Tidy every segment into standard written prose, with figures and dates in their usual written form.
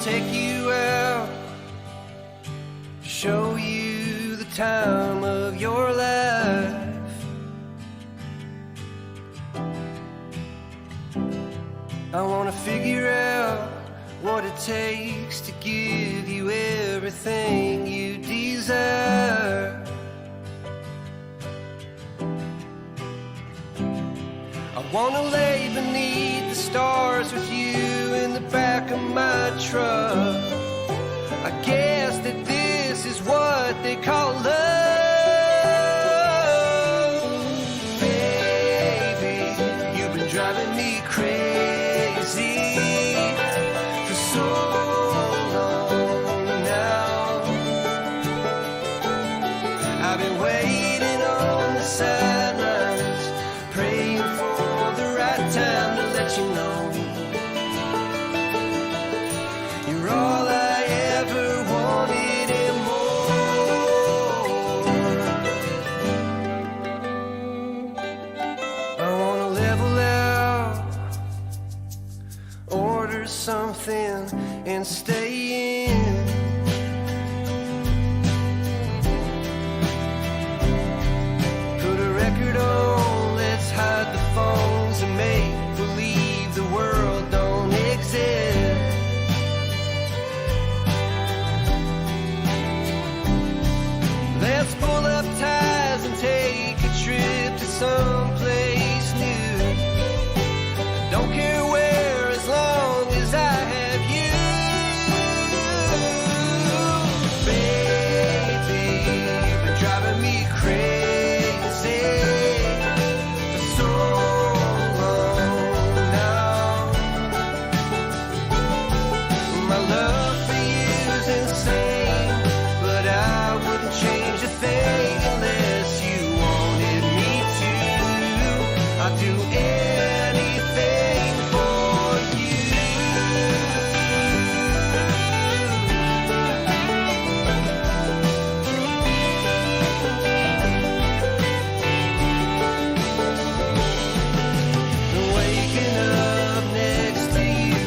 Take you out, show you the time of your life. I wanna figure out what it takes to give you everything you desire. I wanna lay beneath the stars with you in the back of my truck. I guess that this is what they call love. Baby, you've been driving me crazy for so long now. I've been waiting on the sidelines, praying for the right time to let you know you're all I ever wanted and more. I wanna level out, order something and stay in. Put a record on, let's hide the phones and make believe the world don't exist. Let's pull up ties and take a trip to someplace new. Don't care where, as long as I have you. Baby, you've been driving me crazy for so long now. My love for you is insane, but I wouldn't change a thing unless you wanted me to. I'd do anything for you. Waking up next to you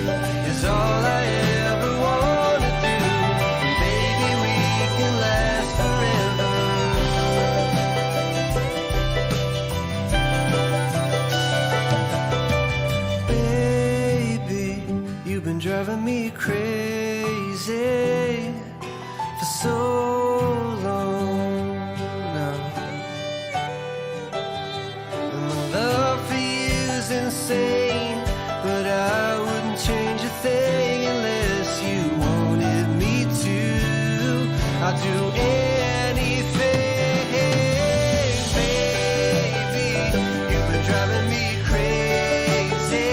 is all I ever want to do. Baby, we can last forever. Baby, you've been driving me crazy for so long now. And my love for you is insane, but I wouldn't change a thing unless you wanted me to. I'd do anything, baby. You've been driving me crazy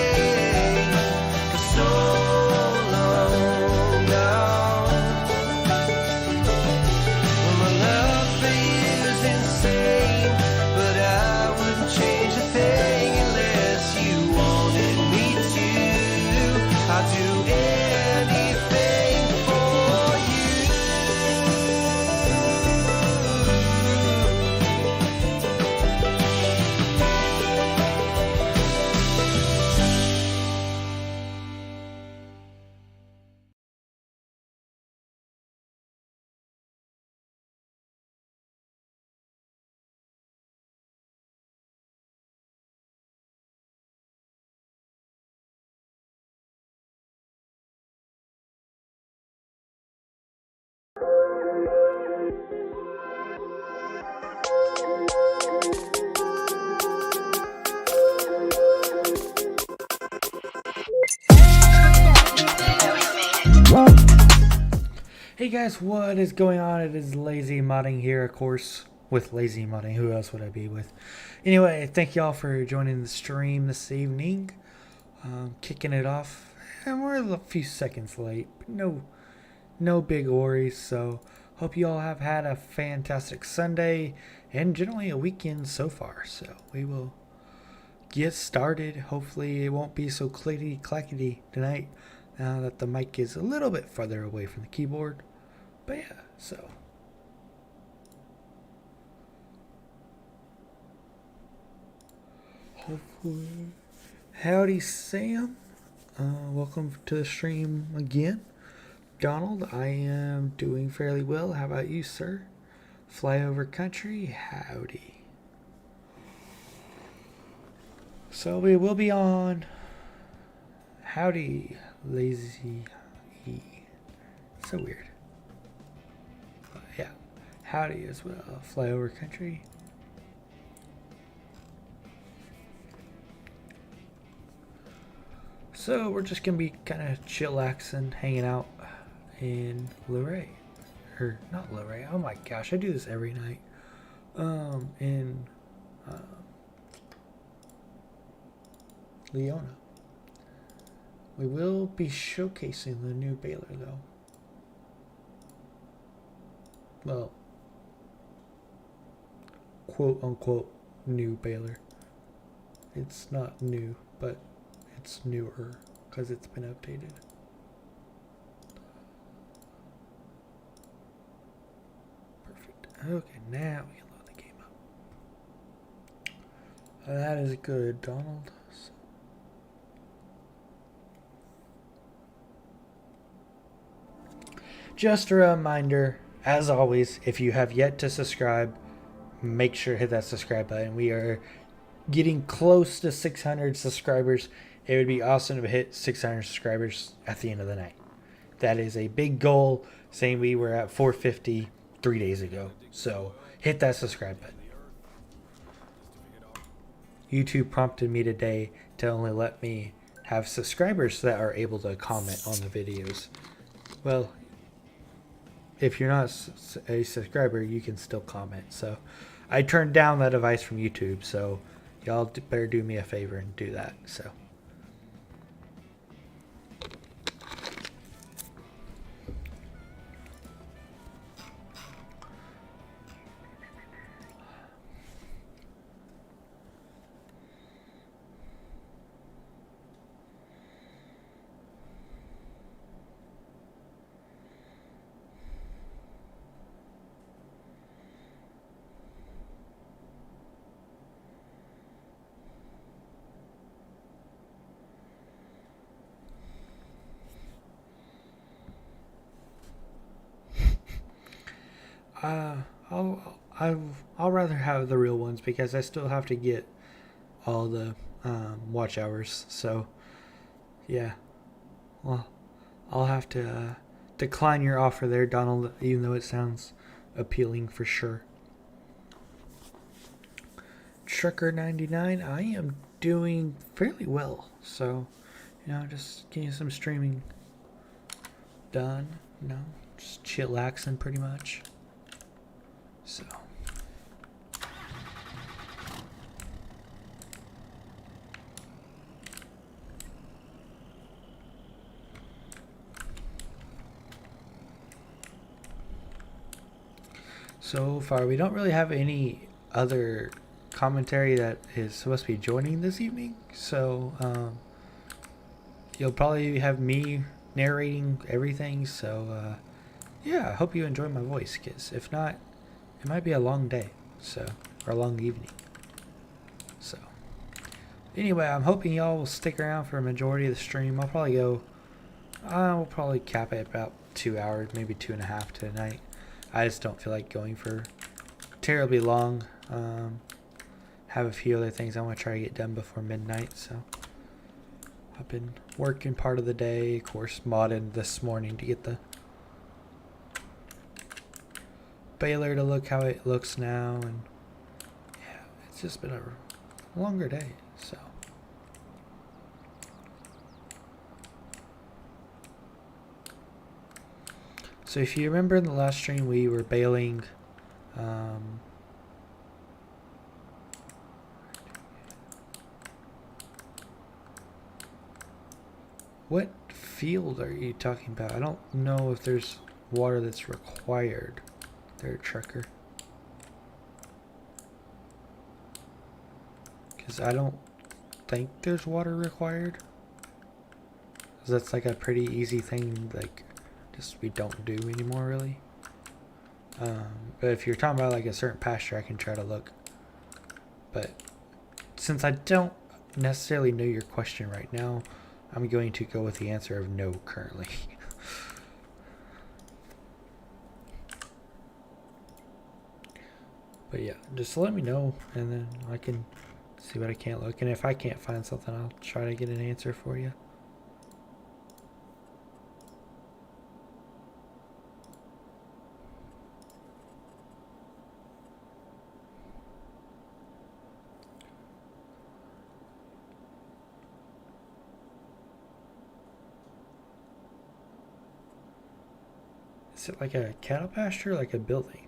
for so long now. Well, my love for you is insane, but I wouldn't change a thing unless you wanted me to. I'd do anything for you. Hey guys, what is going on? It is Lazy Modding here, of course, with Lazy Modding. Who else would I be with? Anyway, thank y'all for joining the stream this evening. Kicking it off. And we're a few seconds late, but no big worries. So hope you all have had a fantastic Sunday and generally a weekend so far. So we will get started. Hopefully it won't be so clickety clackety tonight now that the mic is a little bit farther away from the keyboard. But yeah, so hopefully. Howdy, Sam. Welcome to the stream again. Donald, I am doing fairly well. How about you, sir? Flyover country, howdy. So we will be on. Howdy, lazy E. So weird. But yeah, howdy as well. Flyover country. So we're just gonna be kind of chillaxing, hanging out in Luray, or not Luray. Oh my gosh, I do this every night. In Leona. We will be showcasing the new baler though. Well, quote unquote new baler. It's not new, but it's newer because it's been updated. Perfect. Okay, now we can load the game up. That is good, Donald. Just a reminder, as always, if you have yet to subscribe, make sure to hit that subscribe button. We are getting close to 600 subscribers. It would be awesome to hit 600 subscribers at the end of the night. That is a big goal, saying we were at 450 3 days ago. So hit that subscribe button. YouTube prompted me today to only let me have subscribers that are able to comment on the videos. Well, if you're not a subscriber, you can still comment. So I turned down that advice from YouTube. So y'all better do me a favor and do that. I'll rather have the real ones because I still have to get all the watch hours. So yeah, well, I'll have to decline your offer there, Donald, even though it sounds appealing for sure. Trucker 99, I am doing fairly well. So, just getting some streaming done. Just chillaxing pretty much. So far, we don't really have any other commentary that is supposed to be joining this evening. So you'll probably have me narrating everything. So yeah, I hope you enjoy my voice, because if not, it might be a long day, or a long evening. So anyway, I'm hoping y'all will stick around for a majority of the stream. We'll probably cap it at about 2 hours, maybe 2.5 tonight. I just don't feel like going for terribly long. Have a few other things I want to try to get done before midnight. So I've been working part of the day, of course, modding this morning to get the baler to look how it looks now, and yeah, it's just been a longer day. So if you remember in the last stream, we were baling What field are you talking about? I don't know if there's water that's required there, trucker. Because I don't think there's water required. 'Cause that's like a pretty easy thing, like, just we don't do anymore, really. But if you're talking about like a certain pasture, I can try to look. But since I don't necessarily know your question right now, I'm going to go with the answer of no currently. But yeah, just let me know and then I can see what I can't look. And if I can't find something, I'll try to get an answer for you. Is it like a cattle pasture or like a building?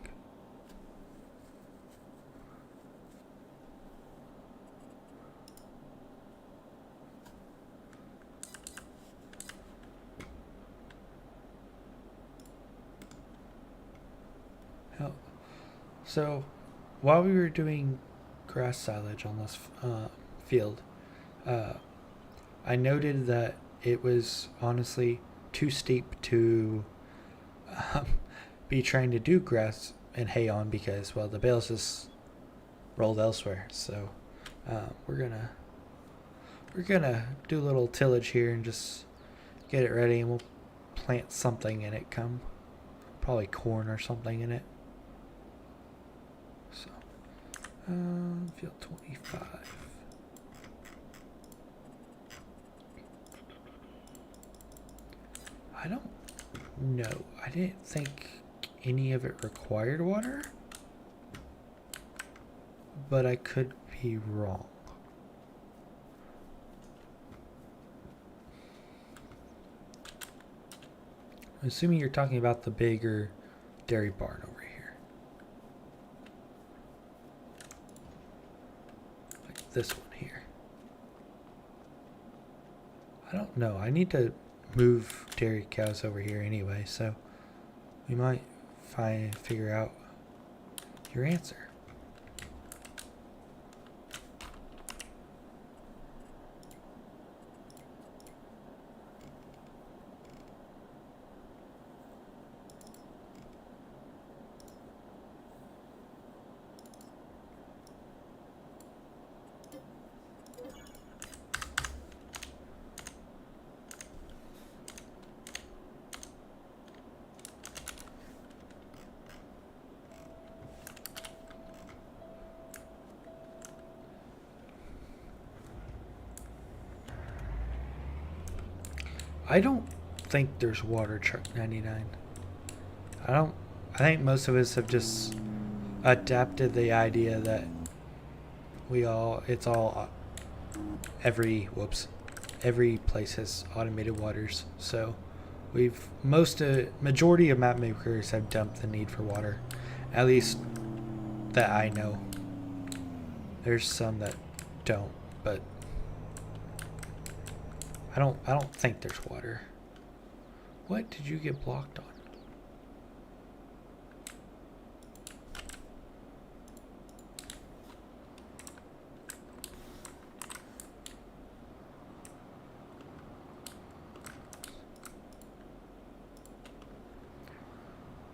Oh. So, while we were doing grass silage on this field, I noted that it was honestly too steep to um, be trying to do grass and hay on because, well, the bales just rolled elsewhere. So we're gonna do a little tillage here and just get it ready, and we'll plant something in it. Probably corn or something in it. So field 25. I don't know. I didn't think any of it required water, but I could be wrong. I'm assuming you're talking about the bigger dairy barn over here. Like this one here. I don't know. I need to move dairy cows over here anyway, so we might figure out your answer. I don't think there's water, Truck 99. I think most of us have just adapted the idea that every place has automated waters. So majority of map makers have dumped the need for water, at least that I know. There's some that don't, but I don't think there's water. What did you get blocked on?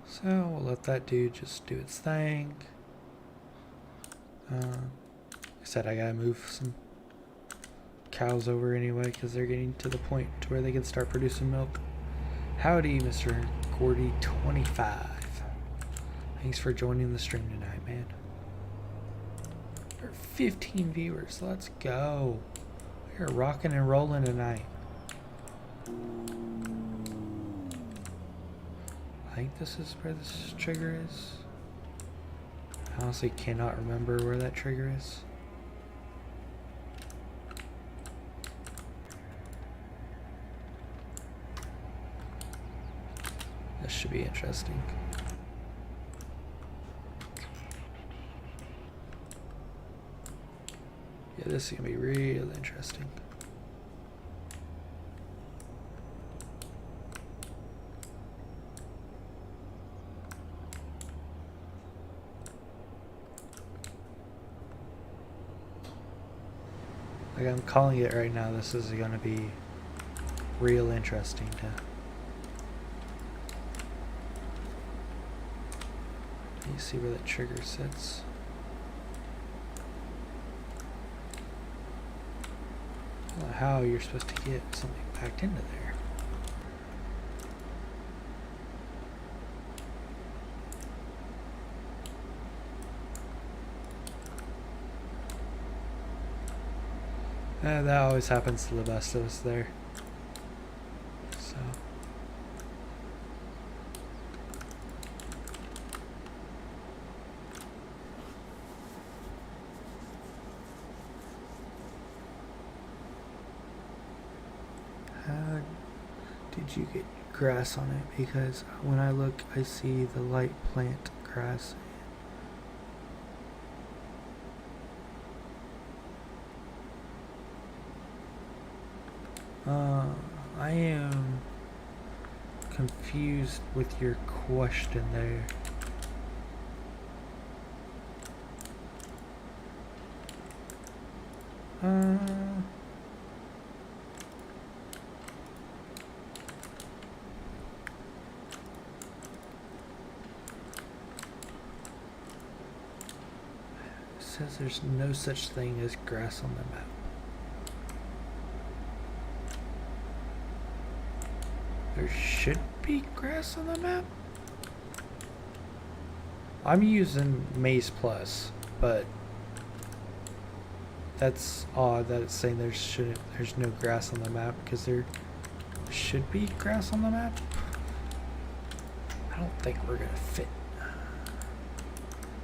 So we'll let that dude just do its thing. Like I said, I gotta move some cows over anyway because they're getting to the point to where they can start producing milk. Howdy, Mr. Gordy 25. Thanks for joining the stream tonight, man. There are 15 viewers. Let's go. We're rocking and rolling tonight. I think this is where this trigger is. I honestly cannot remember where that trigger is. This should be interesting. Yeah, this is gonna be real interesting. Like I'm calling it right now. This is going to be real interesting to. You see where that trigger sits. I don't know how you're supposed to get something backed into there. That always happens to the best of us there. So. How did you get grass on it? Because when I look, I see the light plant grass. I am confused with your question there. It says there's no such thing as grass on the map. There should be grass on the map. I'm using Maze Plus, but that's odd that it's saying there's no grass on the map, because there should be grass on the map. I don't think we're gonna fit.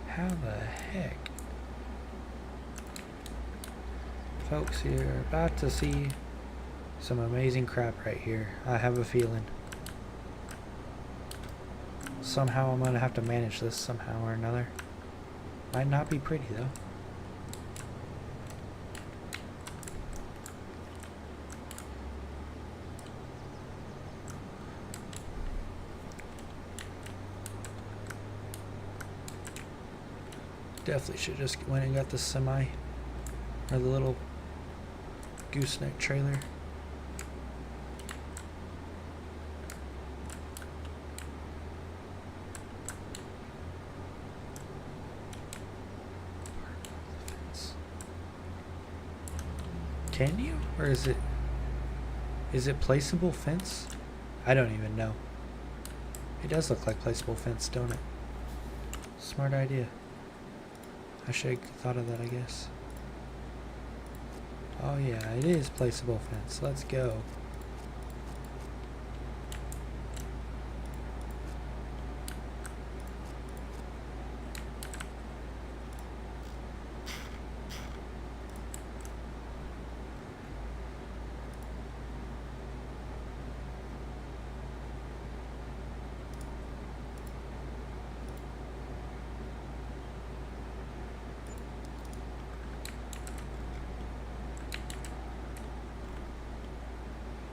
How the heck? Folks, you're about to see some amazing crap right here. I have a feeling. Somehow I'm gonna have to manage this somehow or another. Might not be pretty though. Definitely should just went and got the semi, or the little gooseneck trailer. Can you? Or is it placeable fence? I don't even know. It does look like placeable fence, don't it? Smart idea. I should have thought of that, I guess. Oh yeah, it is placeable fence. Let's go.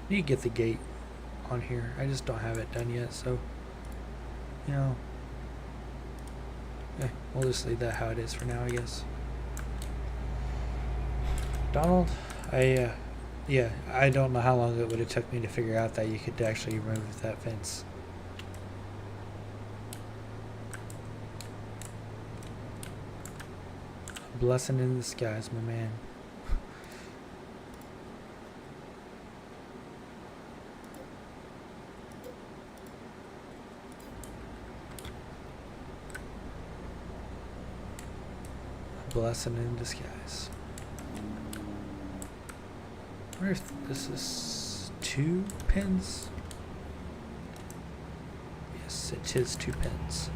Need to get the gate on here. I just don't have it done yet, so you know, we'll just leave that how it is for now, I guess. Donald, I don't know how long it would have took me to figure out that you could actually remove that fence. A blessing in disguise, my man. Blessing in disguise. I wonder if this is 2 pins. Yes, it is 2 pins.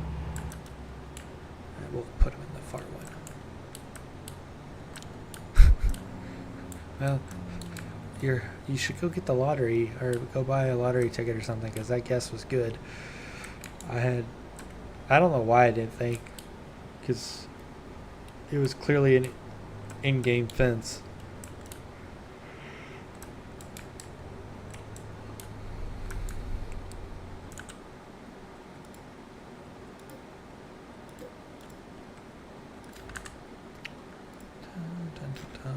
And we'll put them in the far one. Well, you should go get the lottery, or go buy a lottery ticket or something, because that guess was good. I don't know why I didn't think, because it was clearly an in-game fence. Dun, dun, dun, dun.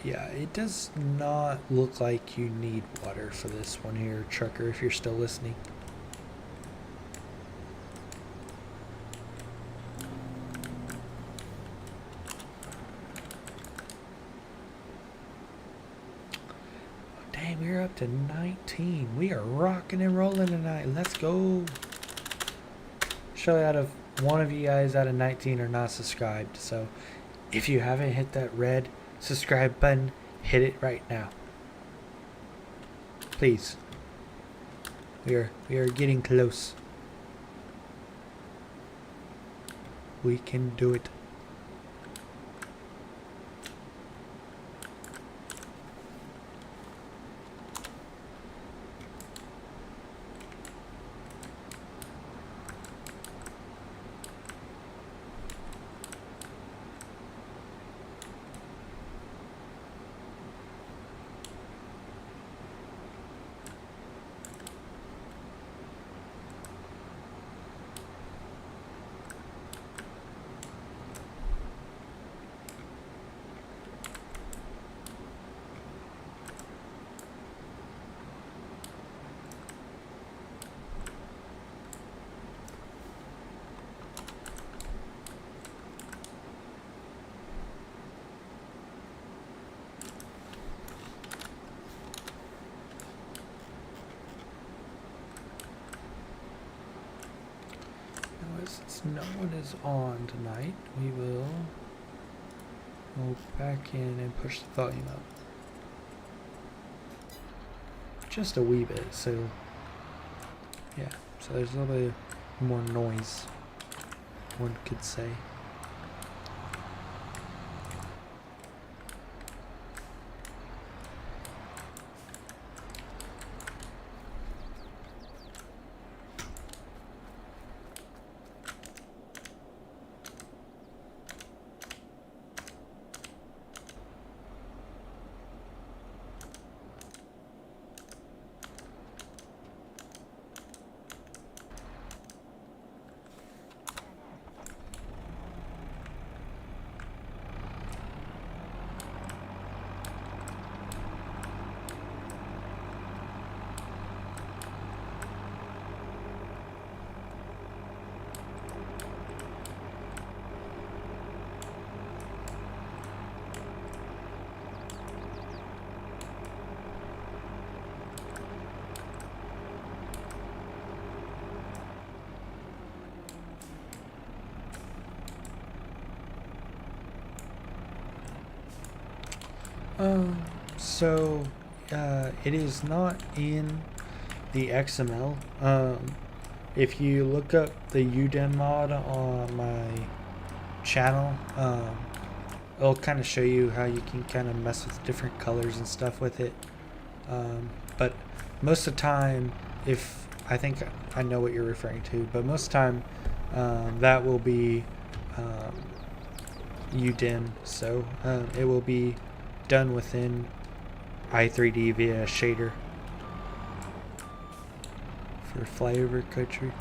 Yeah, it does not look like you need water for this one here, trucker, if you're still listening. Dang, we're up to 19. We are rocking and rolling tonight. Let's go. Surely out of one of you guys out of 19 are not subscribed. So if you haven't hit that red subscribe button, hit it right now. Please. We are getting close. We can do it. Since no one is on tonight, we will go back in and push the volume up. Just a wee bit, so yeah, so there's a little bit more noise, one could say. So it is not in the XML. If you look up the UDEN mod on my channel, it'll kind of show you how you can kind of mess with different colors and stuff with it. But most of the time, if I think I know what you're referring to, but most of the time that will be UDEN, so it will be done within i3D via a shader for flyover country.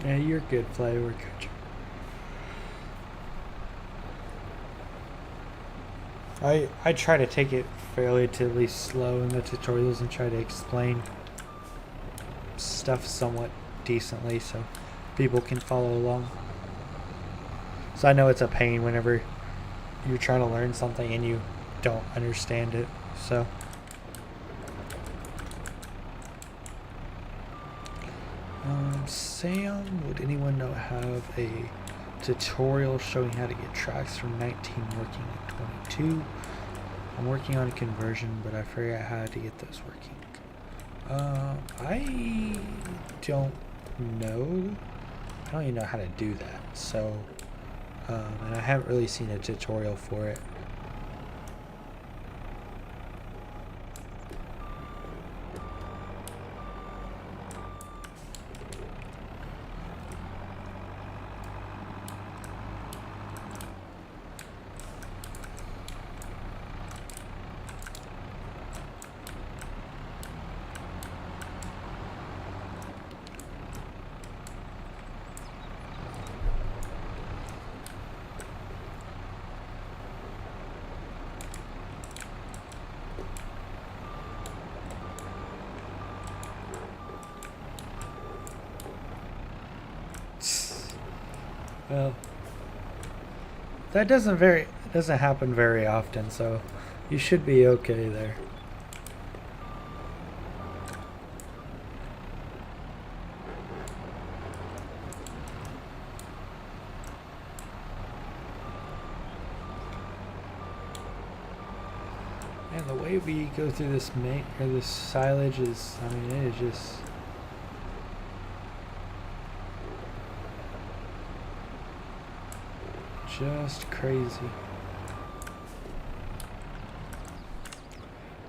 Yeah, you're good, Flyover Coach. I try to take it relatively slow in the tutorials and try to explain stuff somewhat decently so people can follow along. So I know it's a pain whenever you're trying to learn something and you don't understand it. So Sam, would anyone know have a tutorial showing how to get tracks from 19 working at 22? I'm working on conversion, but I forgot how to get those working. I don't know. I don't even know how to do that. So, and I haven't really seen a tutorial for it. Well, that doesn't happen very often, so you should be okay there. And the way we go through this this silage is, I mean, it is just crazy.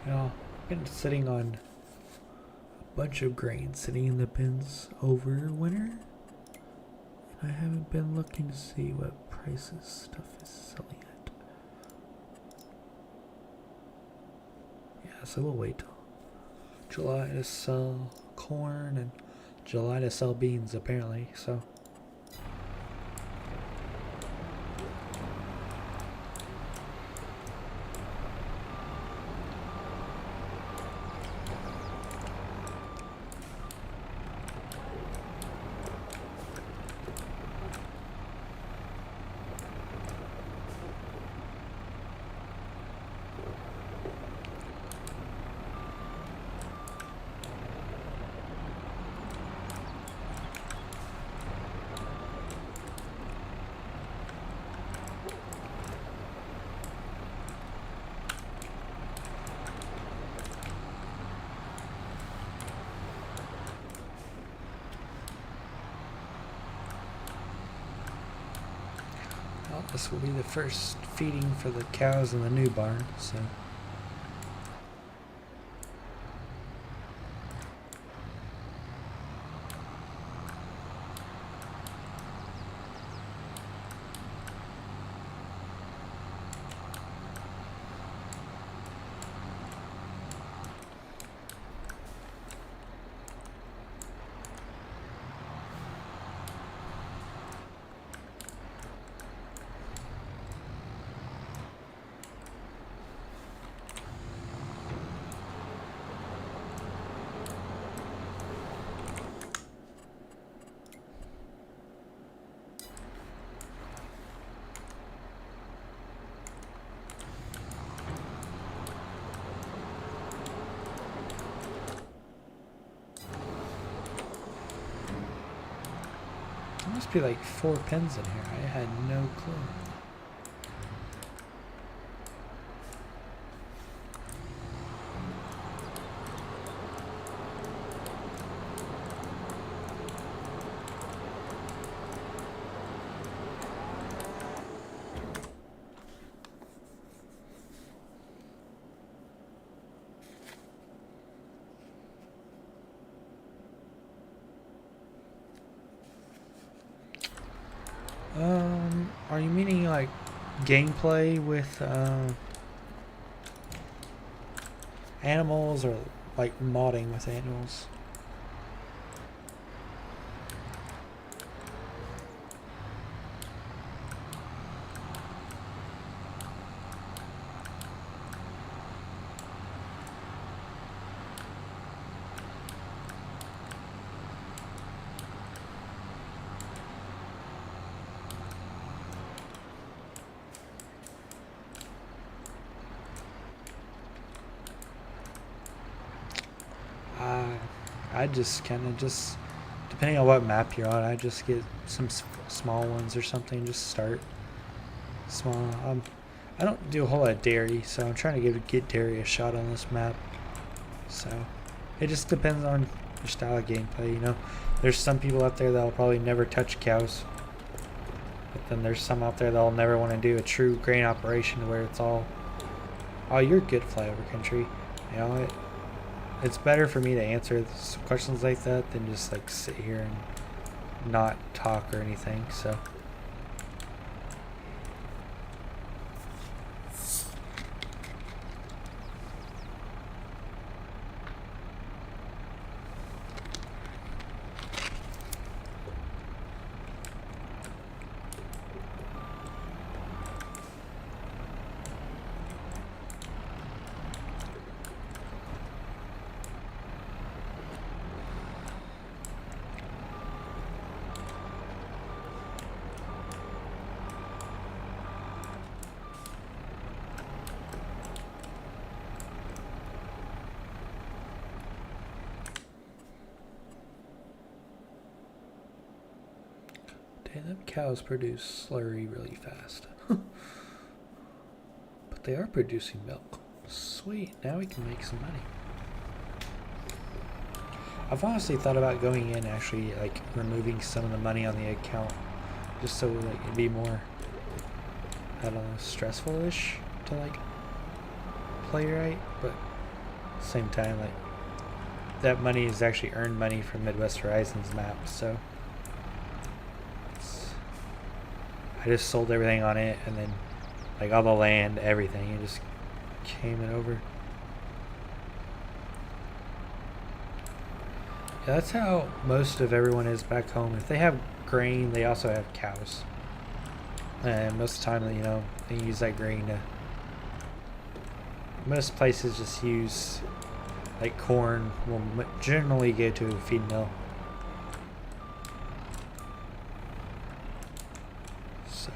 You know, I've been sitting on a bunch of grain sitting in the bins over winter, and I haven't been looking to see what prices stuff is selling at. Yeah, so we'll wait till July to sell corn and July to sell beans apparently, so. Well, this will be the first feeding for the cows in the new barn, so. There must be like 4 pens in here. I had no clue. Are you meaning like gameplay with animals or like modding with animals? I just kind of just, depending on what map you're on, I just get some small ones or something. Just start small. I don't do a whole lot of dairy, so I'm trying to get dairy a shot on this map. So it just depends on your style of gameplay. You know, there's some people out there that'll probably never touch cows, but then there's some out there that'll never want to do a true grain operation where it's all, oh, you're good flyover country. You know, it's better for me to answer questions like that than just like sit here and not talk or anything. So them cows produce slurry really fast. But they are producing milk. Sweet, now we can make some money. I've honestly thought about going in actually like removing some of the money on the account just so like it'd be more, I don't know, stressful-ish to like play right, but at the same time like that money is actually earned money from Midwest Horizons map, so I just sold everything on it, and then like all the land, everything, it just came it over. Yeah, that's how most of everyone is back home. If they have grain, they also have cows, and most of the time, you know, they use that grain to. Most places just use like corn will generally go to a feed mill. So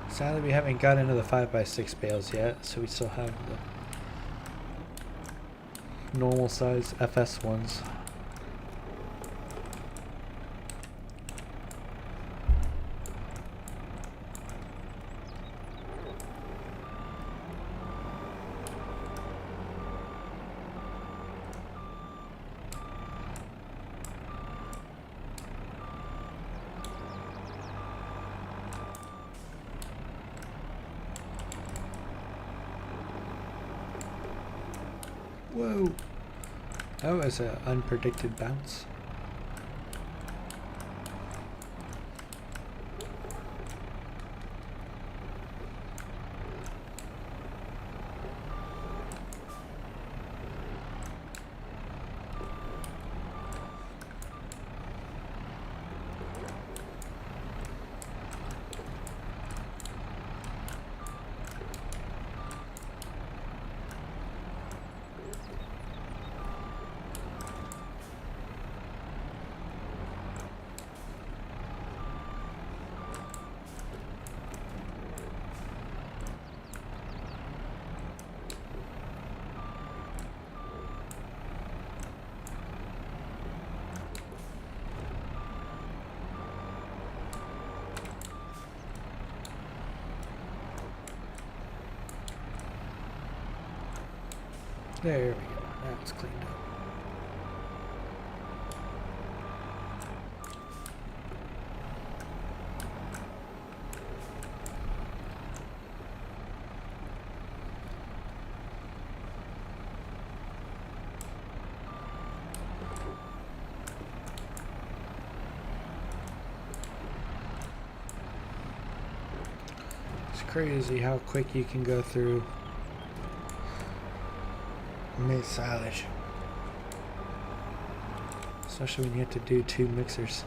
sadly we haven't got into the 5x6 bales yet, so we still have the normal size FS ones. Whoa, that was an unpredicted bounce. There we go. Now it's cleaned up. It's crazy how quick you can go through mid silage, especially when you have to do 2 mixers.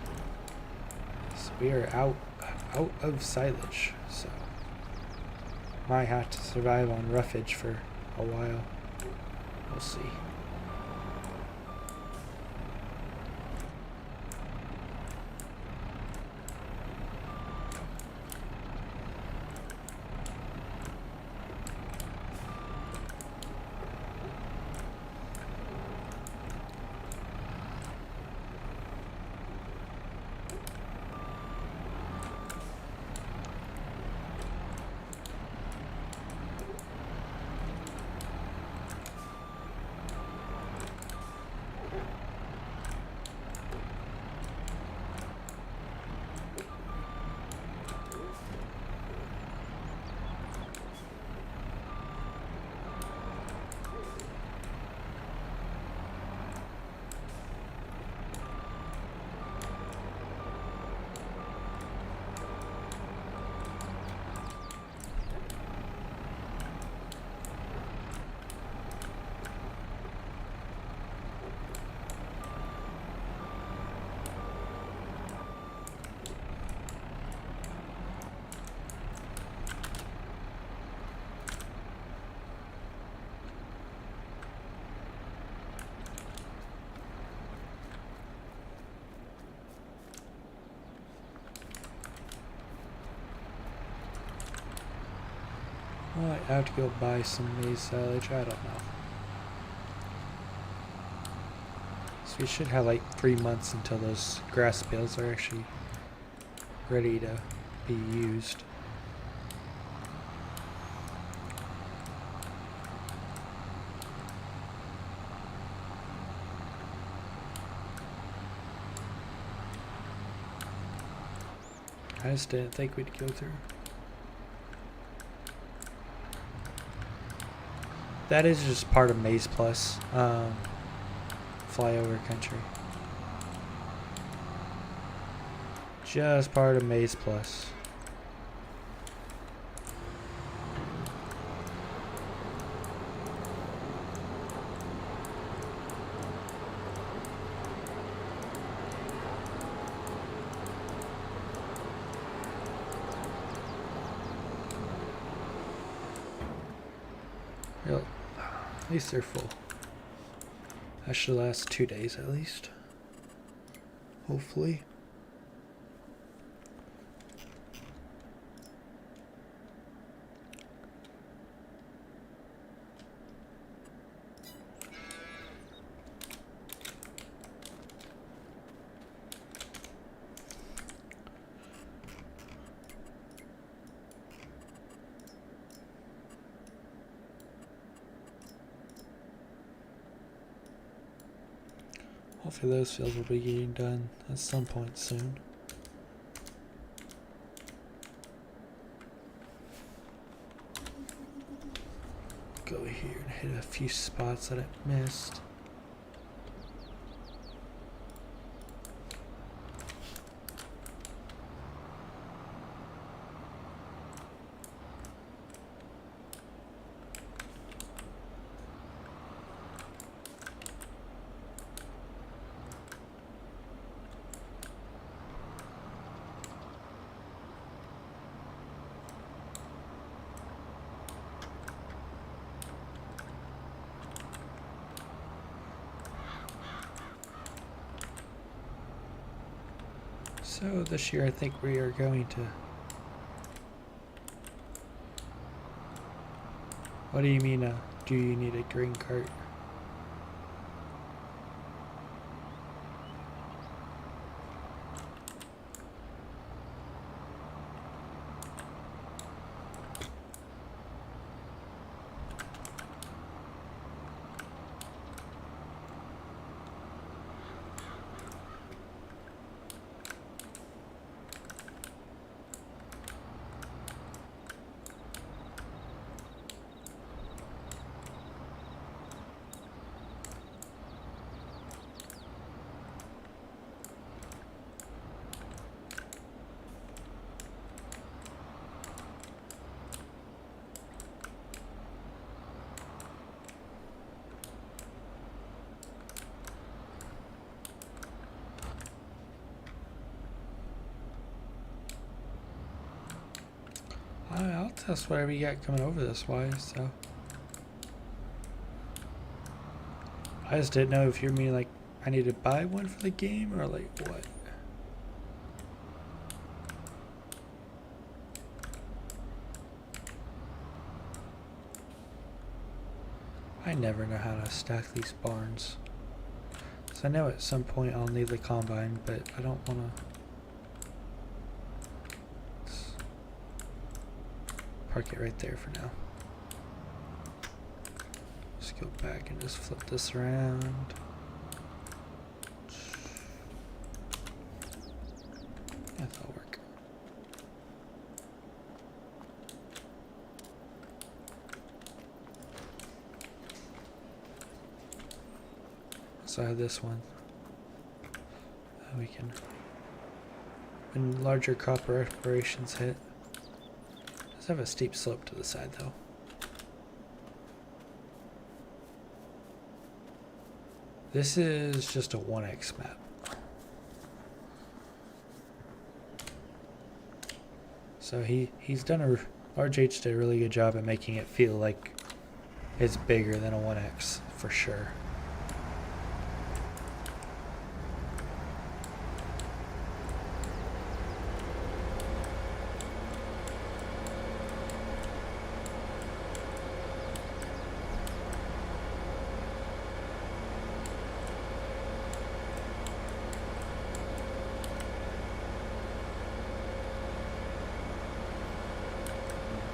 So we are out of silage, so might have to survive on roughage for a while. We'll see. Well, I have to go buy some maize silage. I don't know. So we should have like 3 months until those grass bales are actually ready to be used. I just didn't think we'd go through. That is just part of Maze Plus, flyover country. Just part of Maze Plus. Yep. At least they're full. That should last 2 days at least. Hopefully. Hopefully those fields will be getting done at some point soon. Go here and hit a few spots that I missed. So this year I think we are going to... What do you mean, do you need a green cart? I'll test whatever you got coming over this way, so. I just didn't know if you mean like I need to buy one for the game or like what. I never know how to stack these barns. So I know at some point I'll need the combine, but I don't want to park it right there for now. Let's go back and just flip this around. Yeah, that'll work. So I have this one. We can, when larger crop operations hit. It does have a steep slope to the side though. This is just a 1x map. So he's done RJ did a really good job at making it feel like it's bigger than a 1x for sure.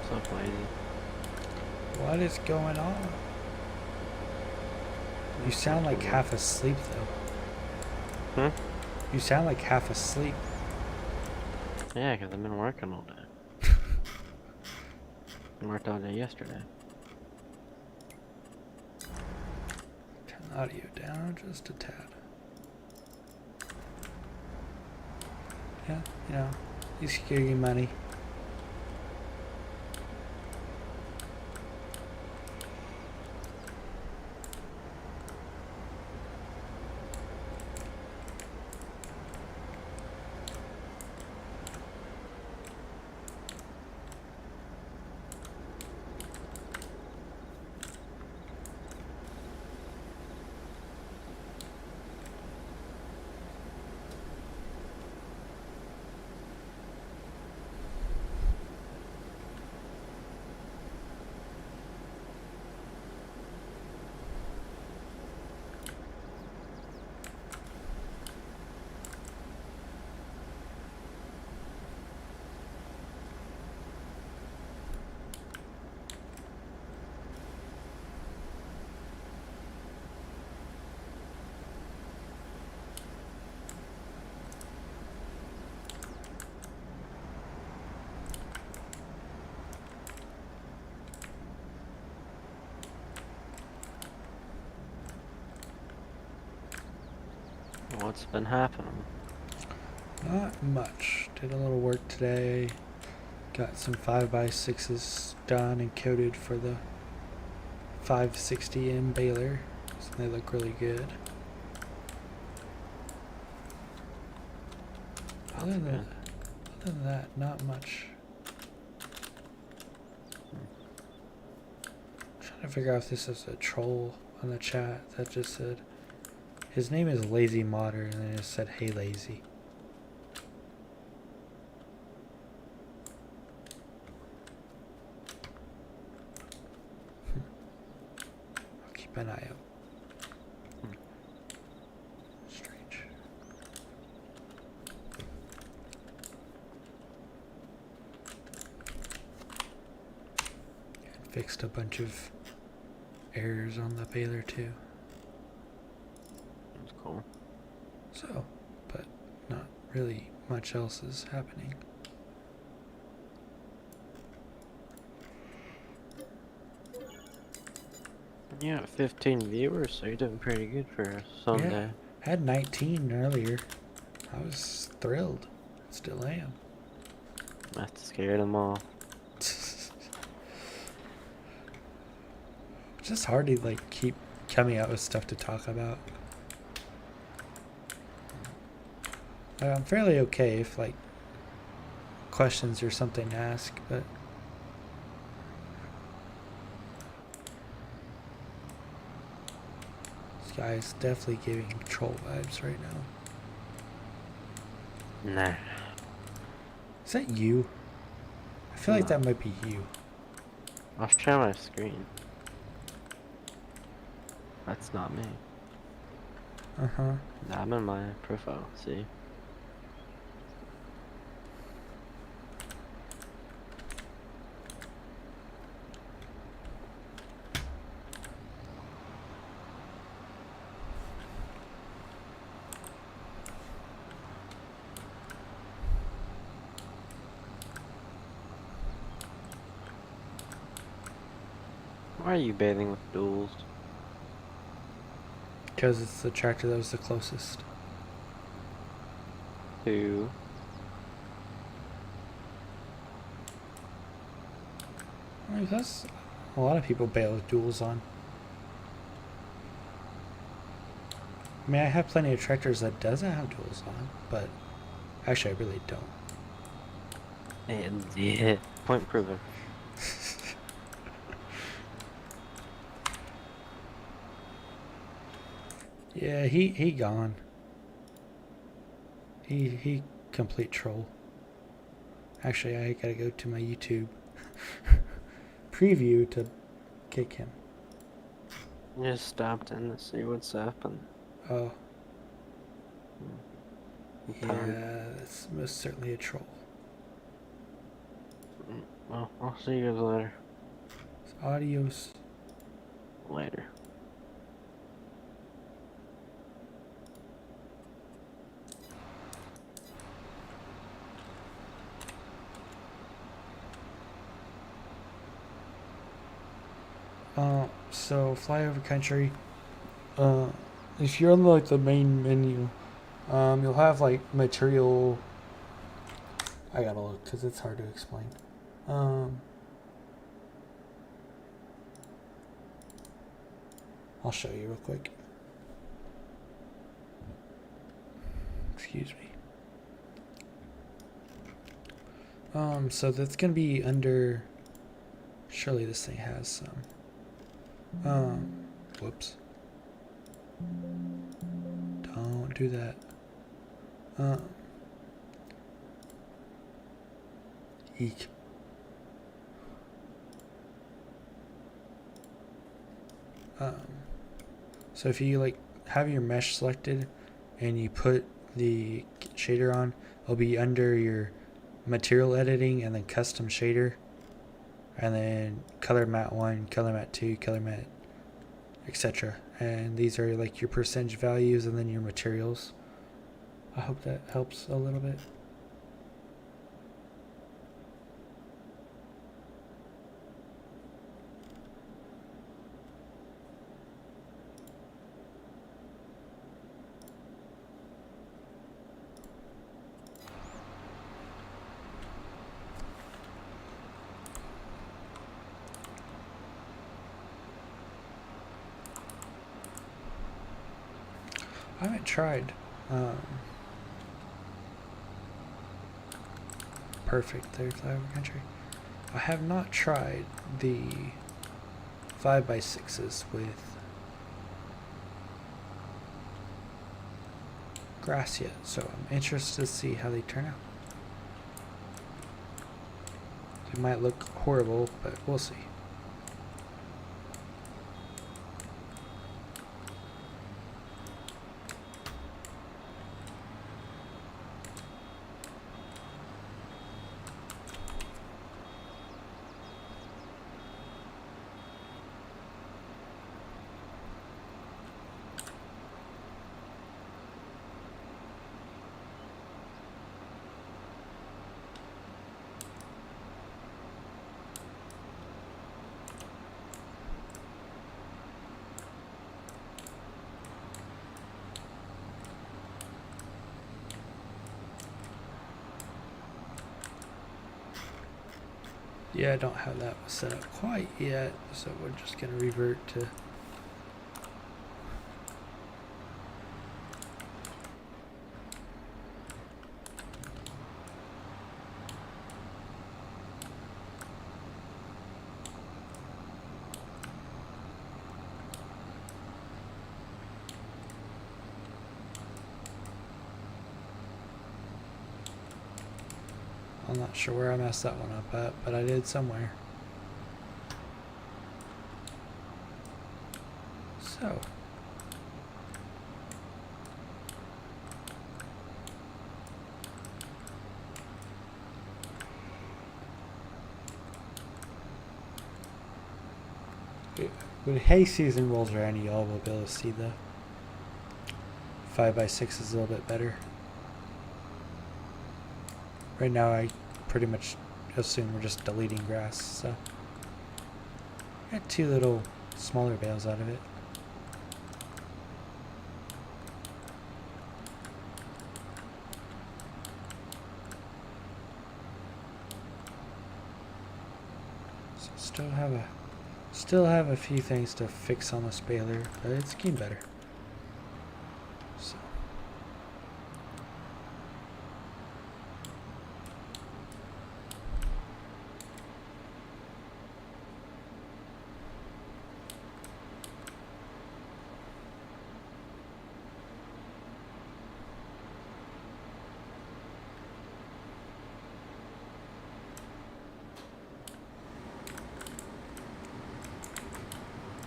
So lazy. What is going on? You sound like half asleep though. Hmm? You sound like half asleep. Yeah, because I've been working all day. I worked all day yesterday. Turn the audio down just a tad. Yeah, you know, he's giving you money. What's been happening? Not much. Did a little work today. Got some 5x6s done and coated for the 560M baler. So they look really good. Other than that, not much. I'm trying to figure out if this is a troll on the chat that just said his name is Lazy Modder and then it said hey lazy. I'll keep an eye out. Strange. And fixed a bunch of errors on the baler too. That's cool. So, but not really much else is happening. Yeah, 15 viewers, so you're doing pretty good for a Sunday. Yeah, I had 19 earlier. I was thrilled. Still am. That scared them off. It's just hard to like keep coming out with stuff to talk about. I'm fairly okay if like questions or something to ask, but This guy is definitely giving troll vibes right now. Nah. Is that you? I feel like that might be you. I'll share my screen. That's not me. Uh-huh. I'm in my profile, see? Why are you bathing with duels? Because it's the tractor that was the closest. Who? I mean, that's a lot of people bail with duels on. I mean, I have plenty of tractors that doesn't have duels on, but actually I really don't. And yeah, point proven. Yeah, he gone. He complete troll. Actually, I gotta go to my YouTube preview to kick him. Just stopped in to see what's happened. Oh, Time. yeah, that's most certainly a troll. Well, I'll see you guys later. Adios. Later. So flyover country. If you're on like the main menu, you'll have like material. I gotta look because it's hard to explain. I'll show you real quick. Excuse me. So that's gonna be under. Surely this thing has some. Whoops. Don't do that. Eek. So if you like have your mesh selected and you put the shader on, it'll be under your material editing and then custom shader, and then color matte 1, color matte 2, color matte, etc. And these are like your percentage values and then your materials. I hope that helps a little bit. I haven't tried. Perfect. There's flyover country. I have not tried the 5x6s with grass yet, so I'm interested to see how they turn out. They might look horrible, but we'll see. Yeah, I don't have that set up quite yet, so we're just going to revert to... I'm not sure where I messed that one up at, but I did somewhere. So. When hay season rolls around, y'all will be able to see the 5x6 is a little bit better. Right now I pretty much assume we're just deleting grass, so got 2 little smaller bales out of it. So still have a few things to fix on this baler, but it's getting better. So.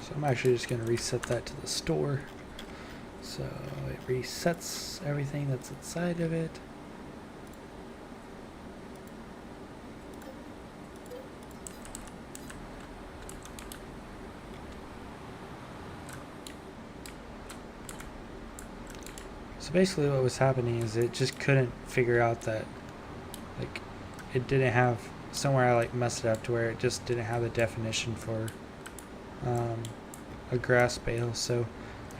So I'm actually just going to reset that to the store. So it resets everything that's inside of it. So basically what was happening is it just couldn't figure out that, like, it didn't have, somewhere I like messed it up to where it just didn't have the definition for a grass bale, so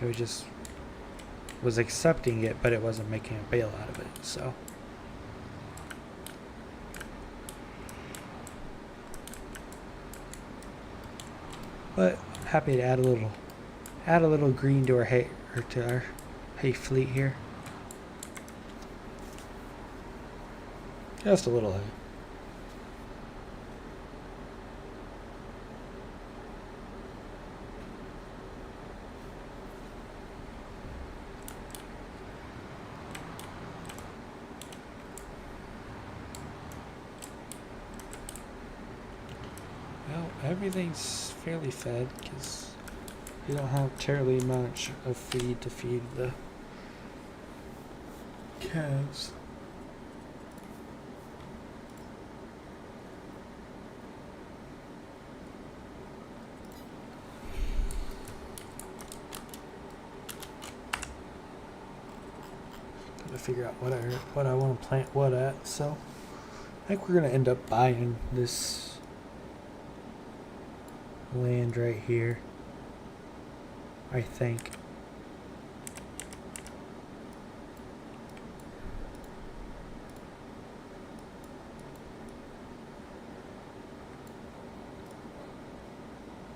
it was accepting it, but it wasn't making a bale out of it. So but I'm happy to add a little green to our hay, or to our hay fleet here. Just a little hay. Everything's fairly fed because we don't have terribly much of feed to feed the calves. Gotta figure out what I want to plant what at. So I think we're gonna end up buying this land right here, I think.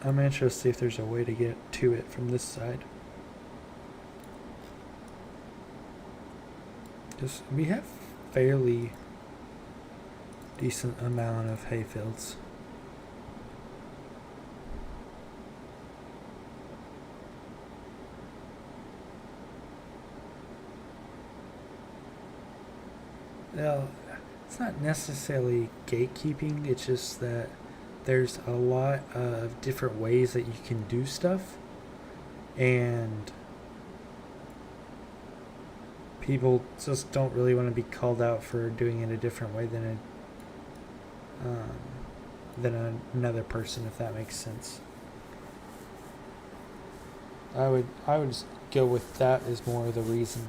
I'm interested to see if there's a way to get to it from this side. Just, we have fairly decent amount of hay fields. Well, it's not necessarily gatekeeping, it's just that there's a lot of different ways that you can do stuff, and people just don't really want to be called out for doing it a different way than another person, if that makes sense. I would just go with that as more of the reason,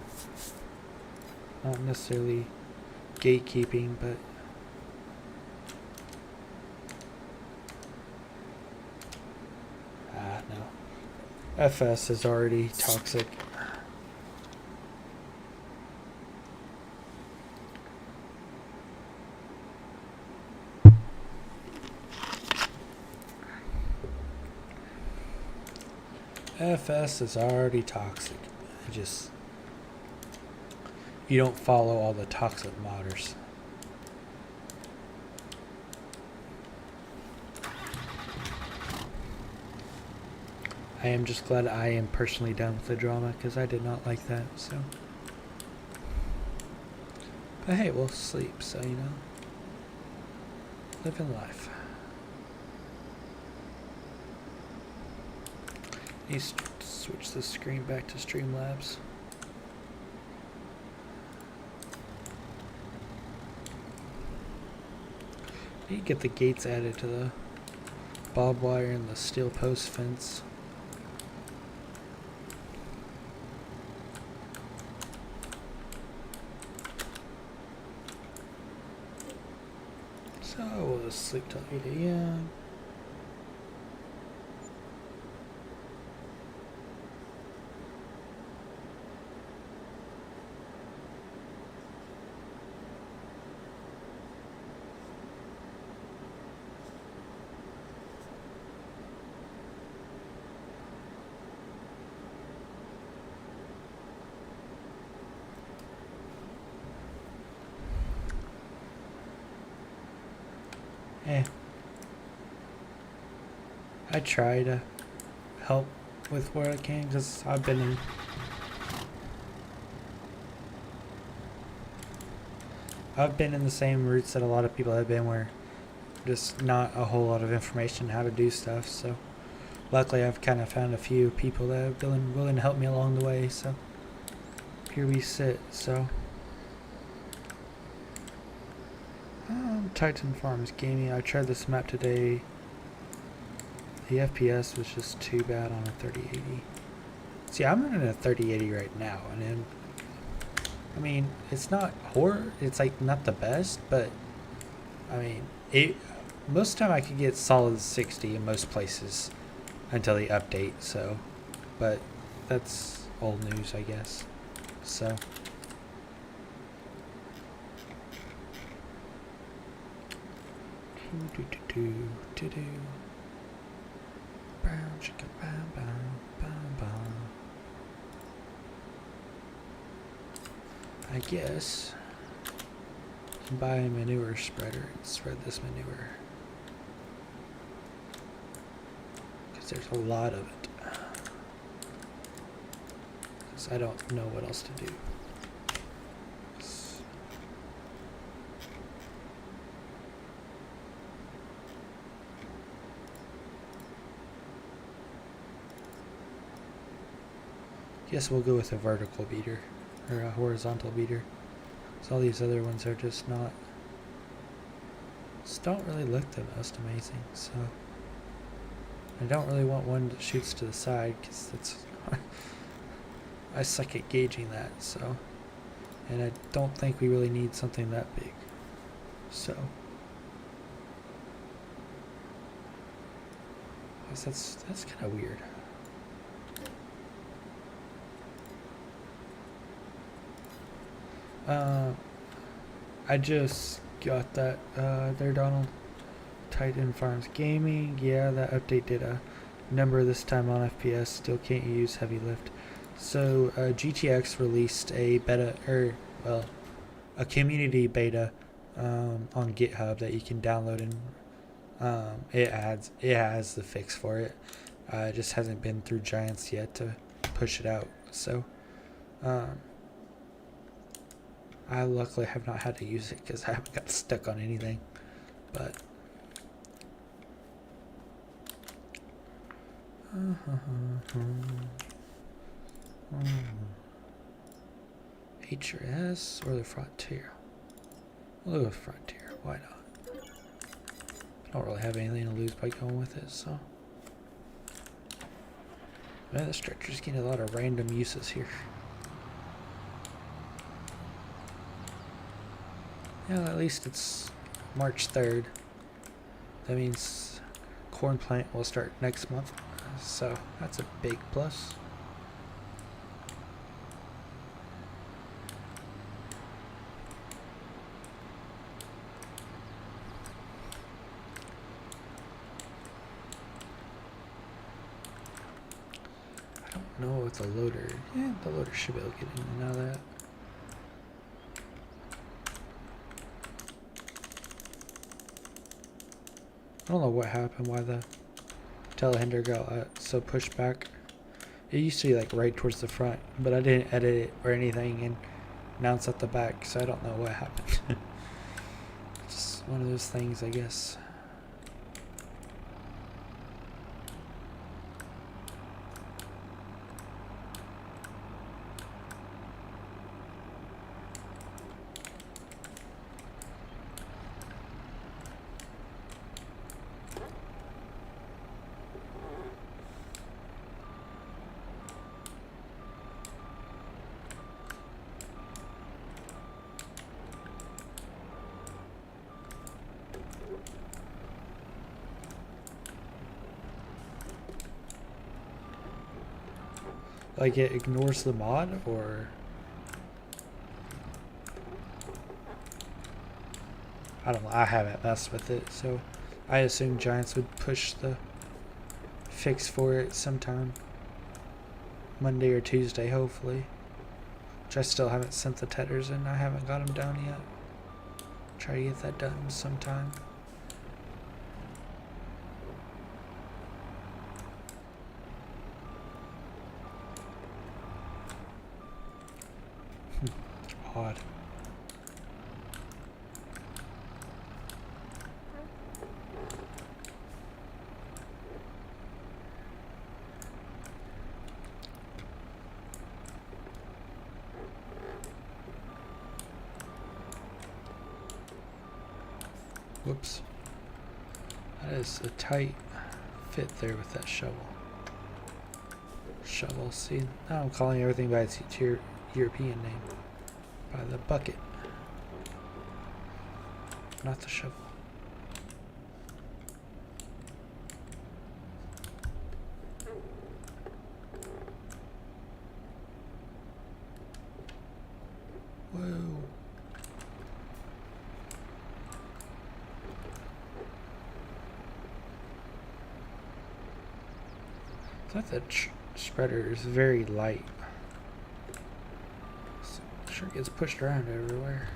not necessarily gatekeeping, but no. FS is already toxic. FS is already toxic. You don't follow all the toxic modders. I am just glad I am personally done with the drama, because I did not like that, so. But hey, we'll sleep, so you know. living life. Need to switch the screen back to Streamlabs. Need to get the gates added to the barbed wire and the steel post fence. So we'll just sleep till 8 a.m. I try to help with where I can because I've been in the same routes that a lot of people have been, where just not a whole lot of information how to do stuff. So luckily I've kind of found a few people that have been willing to help me along the way, so here we sit. So Titan Farms Gaming, I tried this map today. The FPS was just too bad on a 3080. See, I'm running a 3080 right now, and then, I mean, it's not horror. It's like not the best, but I mean, most of the time I could get solid 60 in most places until the update. So, but that's old news, I guess. So. I guess buy a manure spreader and spread this manure, because there's a lot of it, because I don't know what else to do. Guess we'll go with a vertical beater, or a horizontal beater. So all these other ones are just don't really look the most amazing. So I don't really want one that shoots to the side, because that's I suck at gauging that. So, and I don't think we really need something that big. So I guess that's kind of weird. I just got that there, Donald. Titan Farms Gaming. Yeah, that update did a number this time on FPS. Still can't use heavy lift. So GTX released a beta, a community beta on GitHub that you can download, and it has the fix for it. It just hasn't been through Giants yet to push it out. So. I luckily have not had to use it because I haven't got stuck on anything. But H or S or the Frontier? We'll go with Frontier. Why not? I don't really have anything to lose by going with it, so. Man, the stretcher's getting a lot of random uses here. Yeah, at least it's March 3rd. That means corn plant will start next month. So that's a big plus. I don't know if the loader... Yeah, the loader should be able to get in and out of that. I don't know what happened, why the telehandler got so pushed back. It used to be like right towards the front, but I didn't edit it or anything, and now it's at the back, so I don't know what happened. Just one of those things, I guess. Like it ignores the mod, or I don't know. I haven't messed with it, so I assume Giants would push the fix for it sometime Monday or Tuesday, hopefully. Which I still haven't sent the tethers in. I haven't got them down yet. Try to get that done sometime. Odd. Whoops. That is a tight fit there with that shovel. Shovel, see? Now I'm calling everything by its European name. By the bucket. Not the shovel. Whoa. I thought that spreader is very light. So sure gets pushed around everywhere.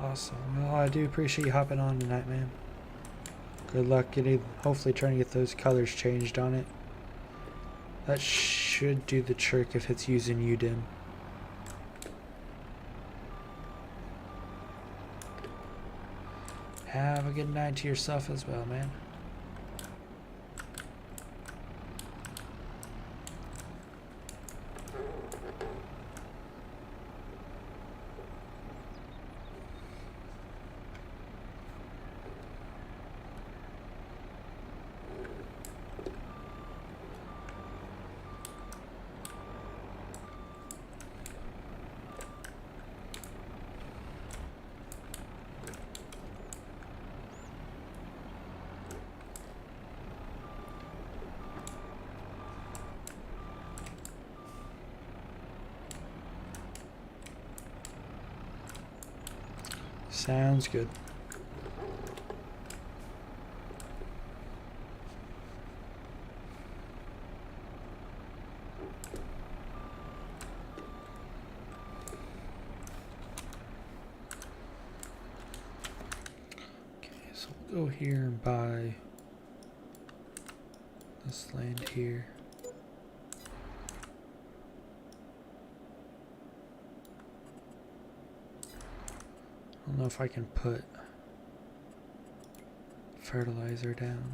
Awesome. Well, I do appreciate you hopping on tonight, man. Good luck getting, hopefully trying to get those colors changed on it. That should do the trick if it's using UDIM. Have a good night to yourself as well, man. Sounds good. Okay, so we'll go here and buy this land here. I don't know if I can put fertilizer down.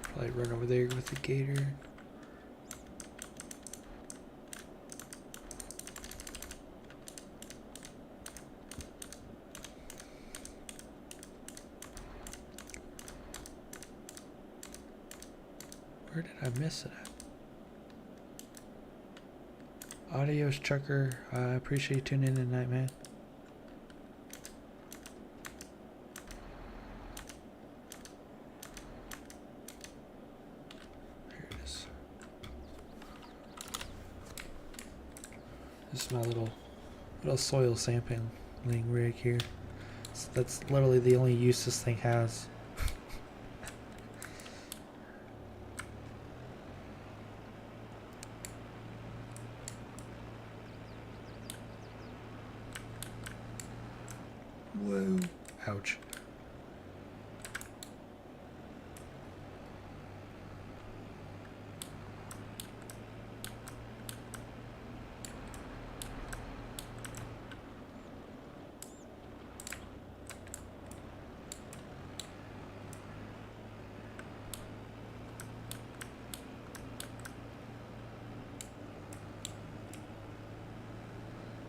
Probably run over there with the gator. Where did I miss it at? Adios, trucker. I appreciate you tuning in tonight, man. Here it is. This is my little soil sampling rig here. So that's literally the only use this thing has. Whoa. Ouch.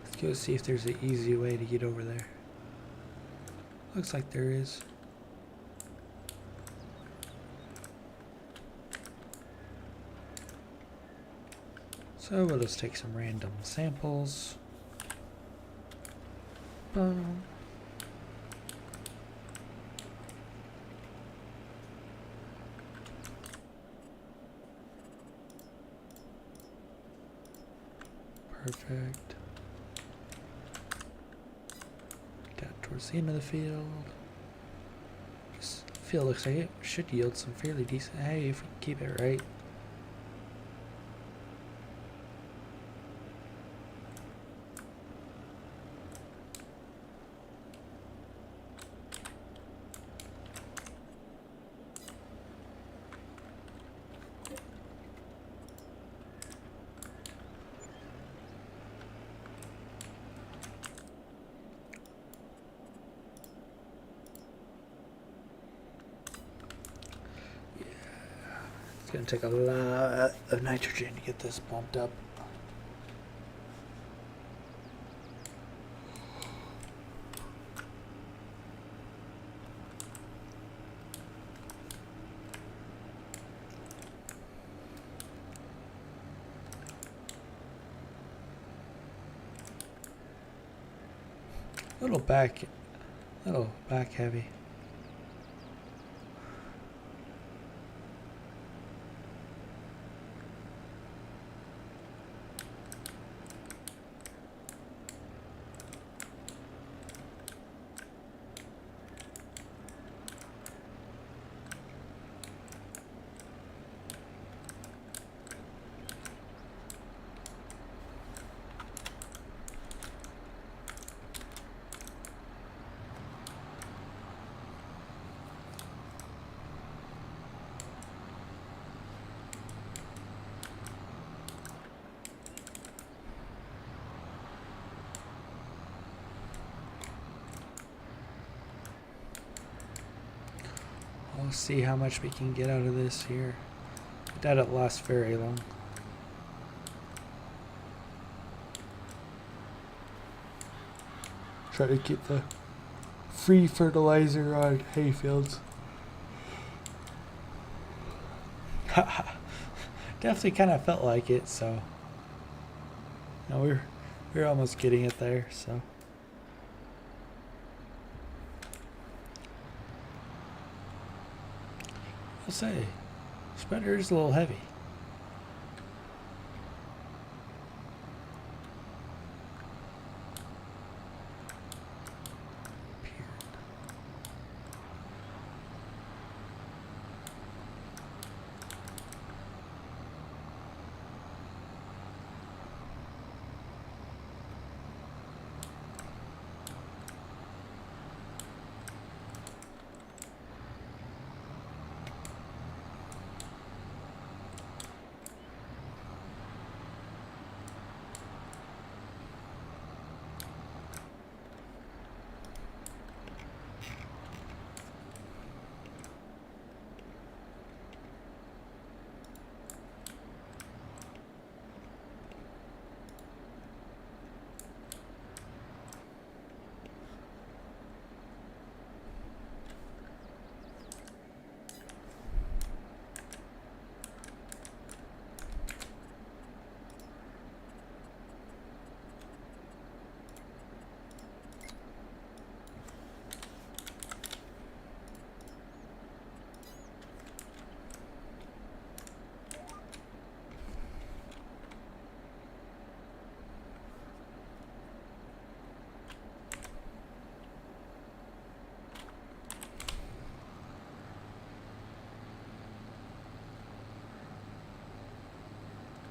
Let's go see if there's an easy way to get over there. Looks like there is. So we'll just take some random samples. Boom. Perfect. Down towards the end of the field. This field looks like it should yield some fairly decent hay if we keep it right. It's going to take a lot of nitrogen to get this bumped up. Little back heavy. We'll see how much we can get out of this here. That won't last very long. Try to get the free fertilizer on hay fields. Definitely kind of felt like it, so no, we're almost getting it there, so. I'll say, spreader is a little heavy.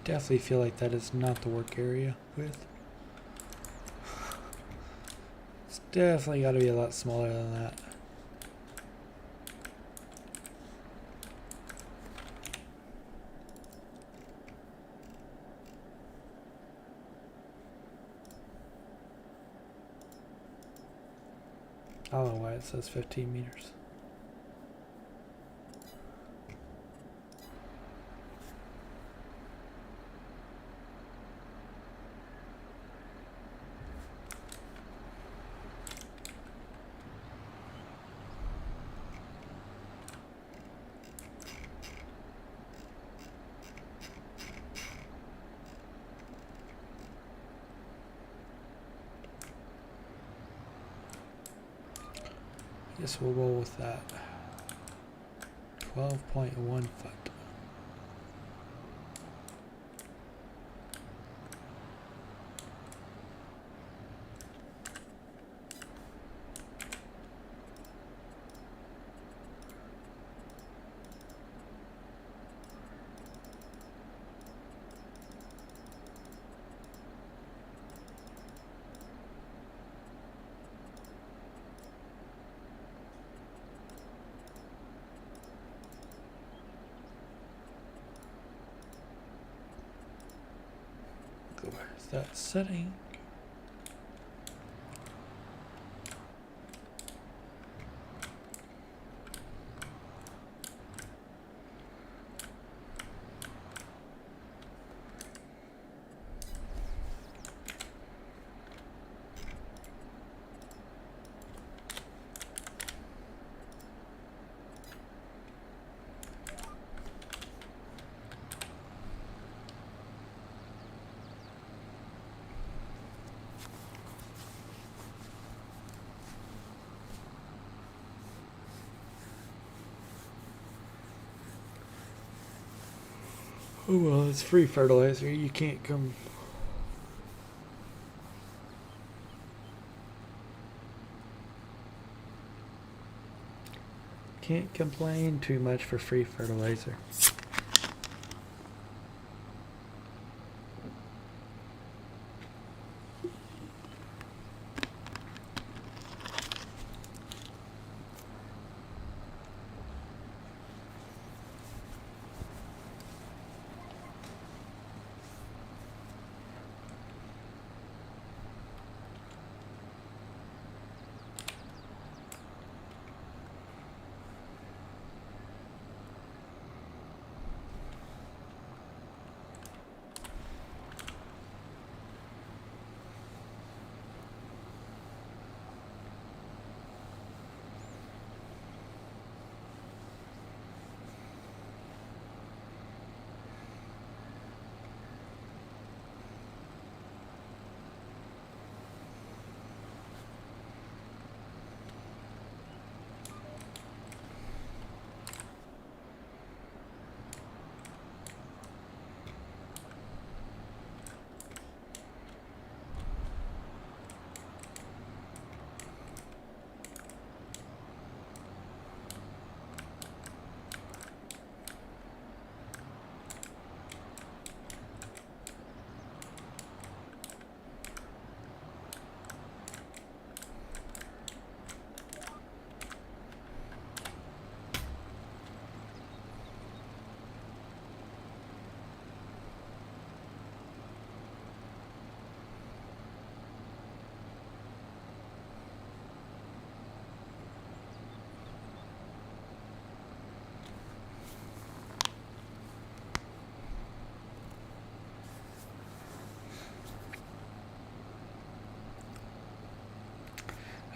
Definitely feel like that is not the work area width. It's Definitely got to be a lot smaller than that. I don't know why it says 15 meters. Guess we'll roll with that. 12.1 foot. Where's that setting? Oh well, it's free fertilizer. You can't come. Can't complain too much for free fertilizer.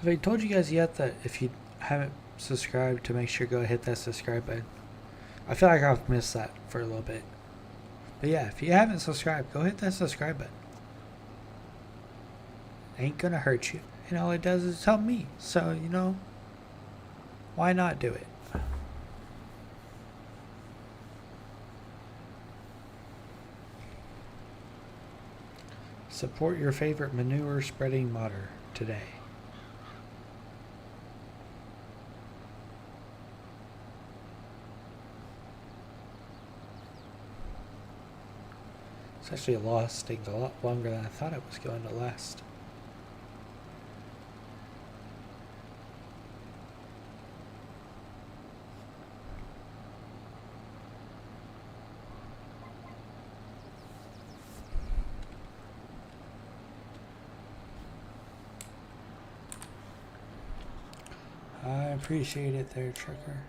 Have I told you guys yet that if you haven't subscribed, to make sure go hit that subscribe button? I feel like I've missed that for a little bit. But yeah, if you haven't subscribed, go hit that subscribe button. Ain't gonna hurt you. And all it does is help me. So, you know, why not do it? Support your favorite manure spreading modder today. It's actually lasting a lot longer than I thought it was going to last. appreciate it there, trucker.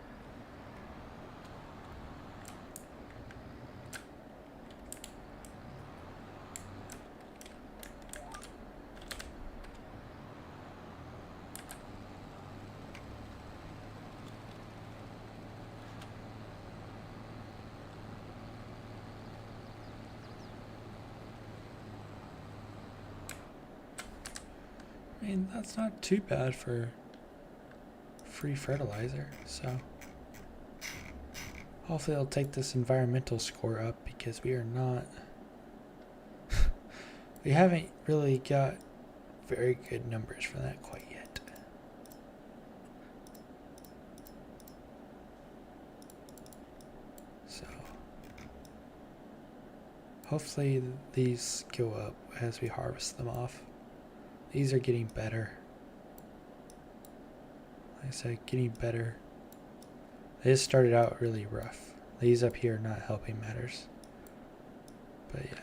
I mean, that's not too bad for free fertilizer, so hopefully I'll take this environmental score up because we are not we haven't really got very good numbers for that quite yet. So hopefully these go up as we harvest them off. These are getting better. Like I said, getting better. They just started out really rough. These up here are not helping matters. But yeah.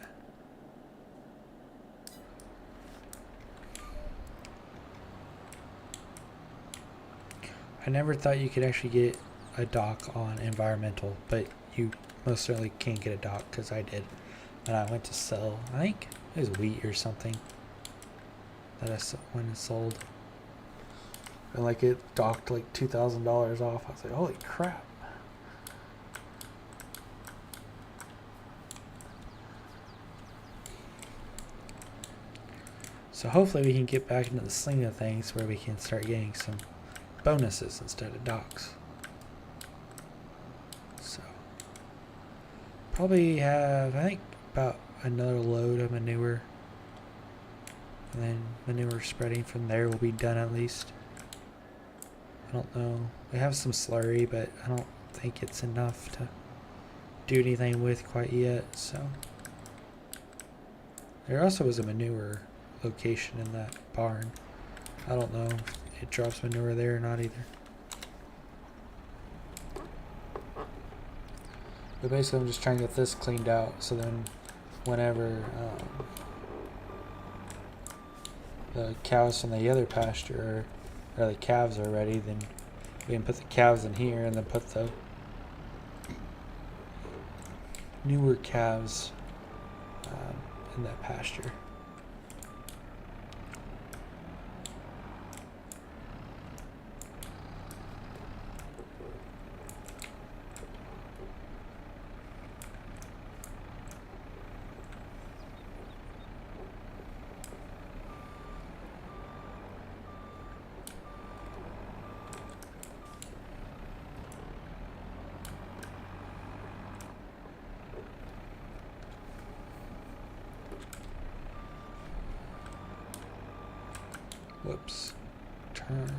I never thought you could actually get a dock on environmental, but you most certainly can get a dock because I did. And I went to sell, I think it was wheat or something that I went and sold. And like it docked like $2,000 off. I was like, holy crap. So hopefully we can get back into the swing of things where we can start getting some bonuses instead of docks. So probably have, I think, about another load of manure. And then manure spreading from there will be done at least. I don't know. We have some slurry, but I don't think it's enough to do anything with quite yet. So there also was a manure location in that barn. I don't know if it drops manure there or not either. But basically I'm just trying to get this cleaned out so then whenever the cows from the other pasture or the calves are ready, then we can put the calves in here and then put the newer calves in that pasture. Whoops. Turned.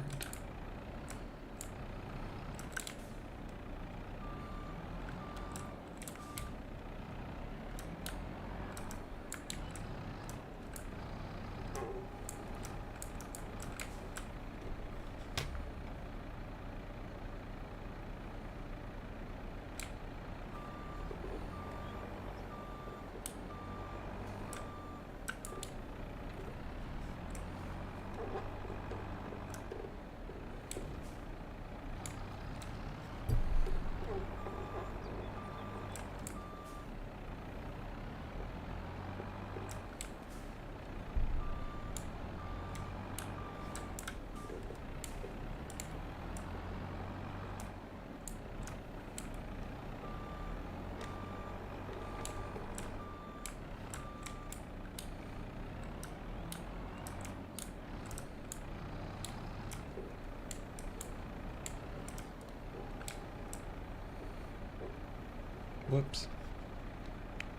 Whoops.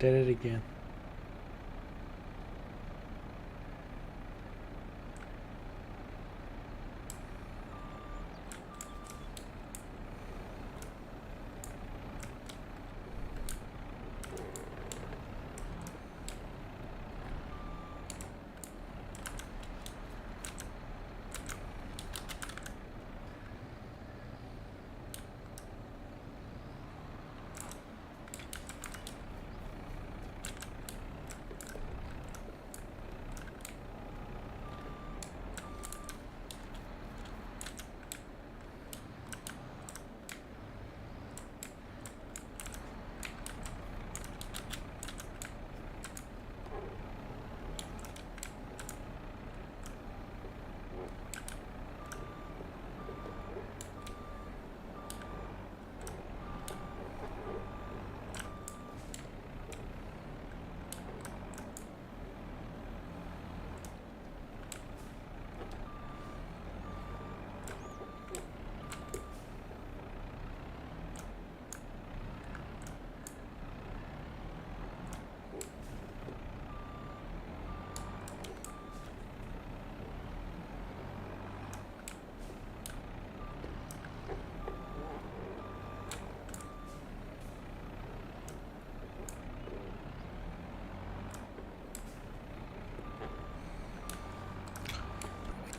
Did it again.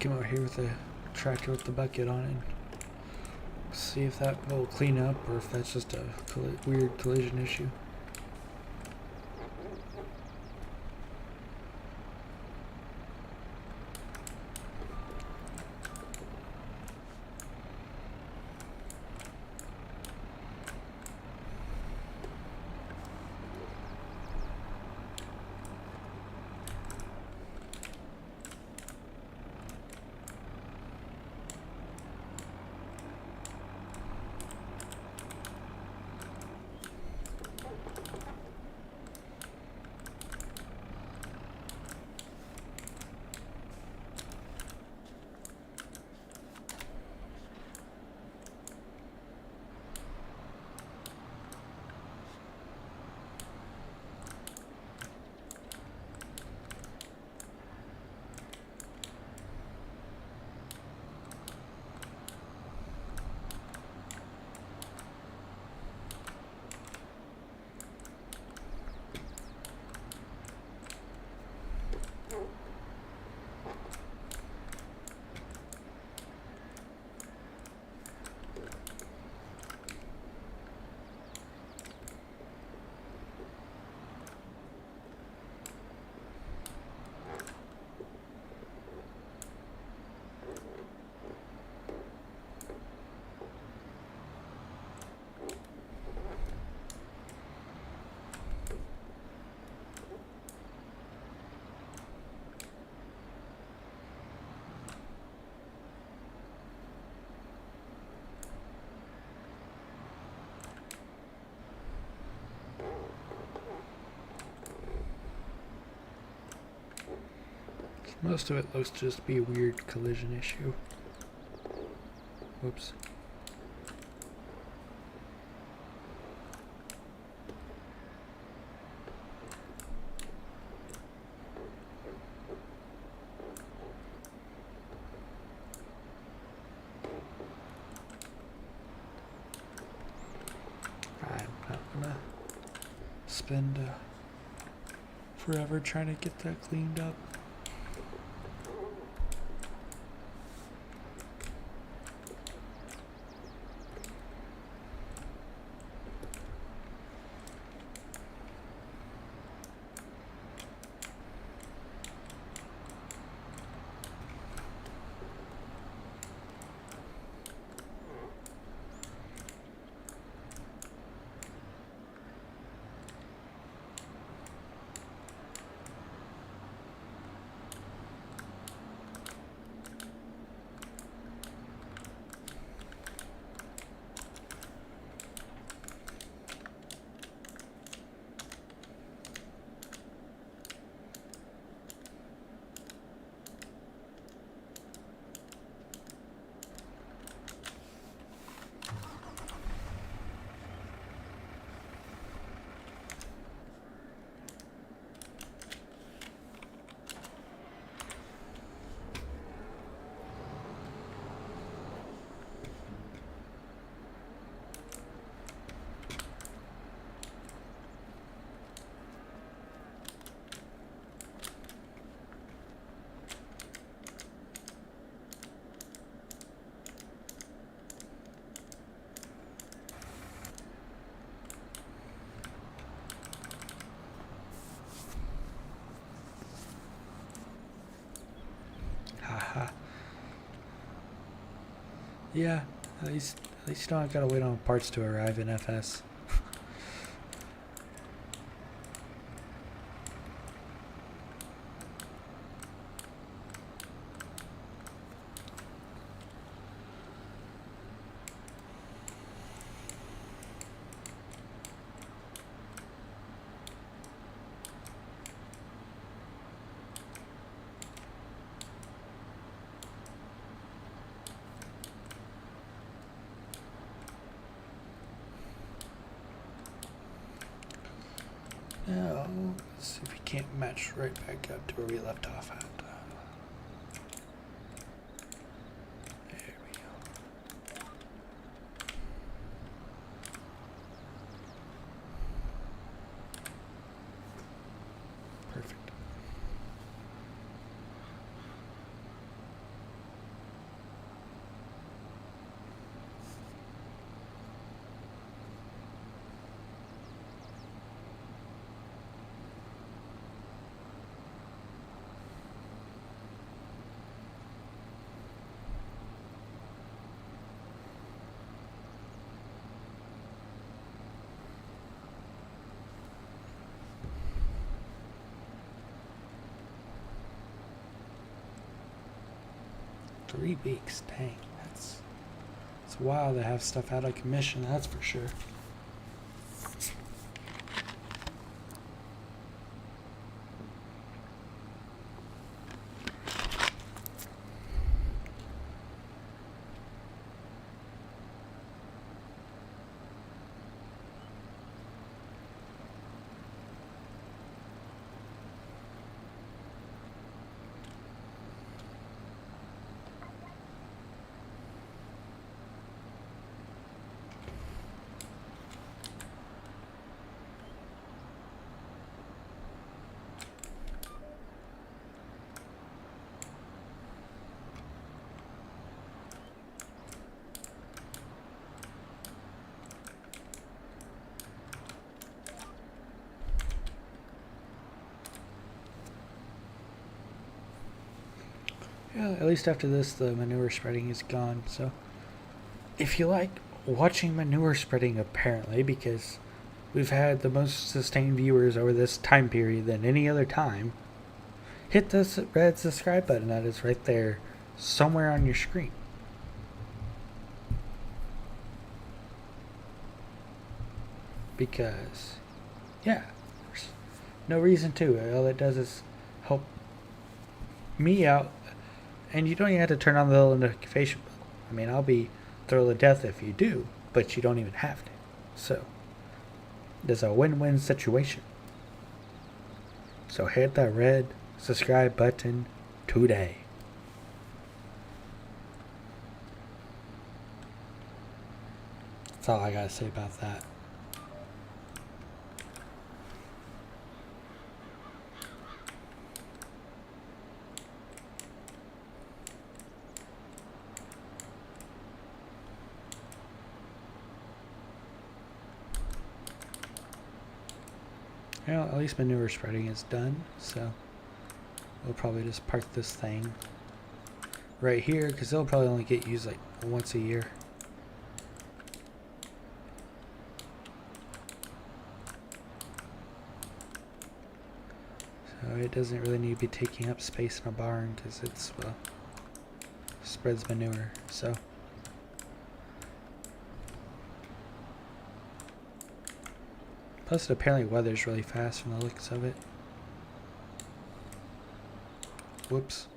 come out here with the tractor with the bucket on it. See if that will clean up or if that's just a weird collision issue. Most of it looks to just be a weird collision issue. Whoops. I'm not gonna spend forever trying to get that cleaned up. Haha. Yeah, at least you don't gotta wait on parts to arrive in FS. Now, let's see if we can't match right back up to where we left off at. There we go. Perfect. 3 weeks. Dang, it's wild to have stuff out of commission, that's for sure. Yeah, at least after this, the manure spreading is gone. So, if you like watching manure spreading, apparently, because we've had the most sustained viewers over this time period than any other time, hit the red subscribe button that is right there somewhere on your screen. Because, yeah, there's no reason to. All it does is help me out. And you don't even have to turn on the little notification bell. I mean, I'll be thrilled to death if you do, but you don't even have to. So, there's a win-win situation. So hit that red subscribe button today. That's all I gotta say about that. Well, at least manure spreading is done, so we'll probably just park this thing right here because it'll probably only get used like once a year. So it doesn't really need to be taking up space in a barn because it's, well, spreads manure, so. Plus, it apparently weathers really fast from the looks of it. Whoops.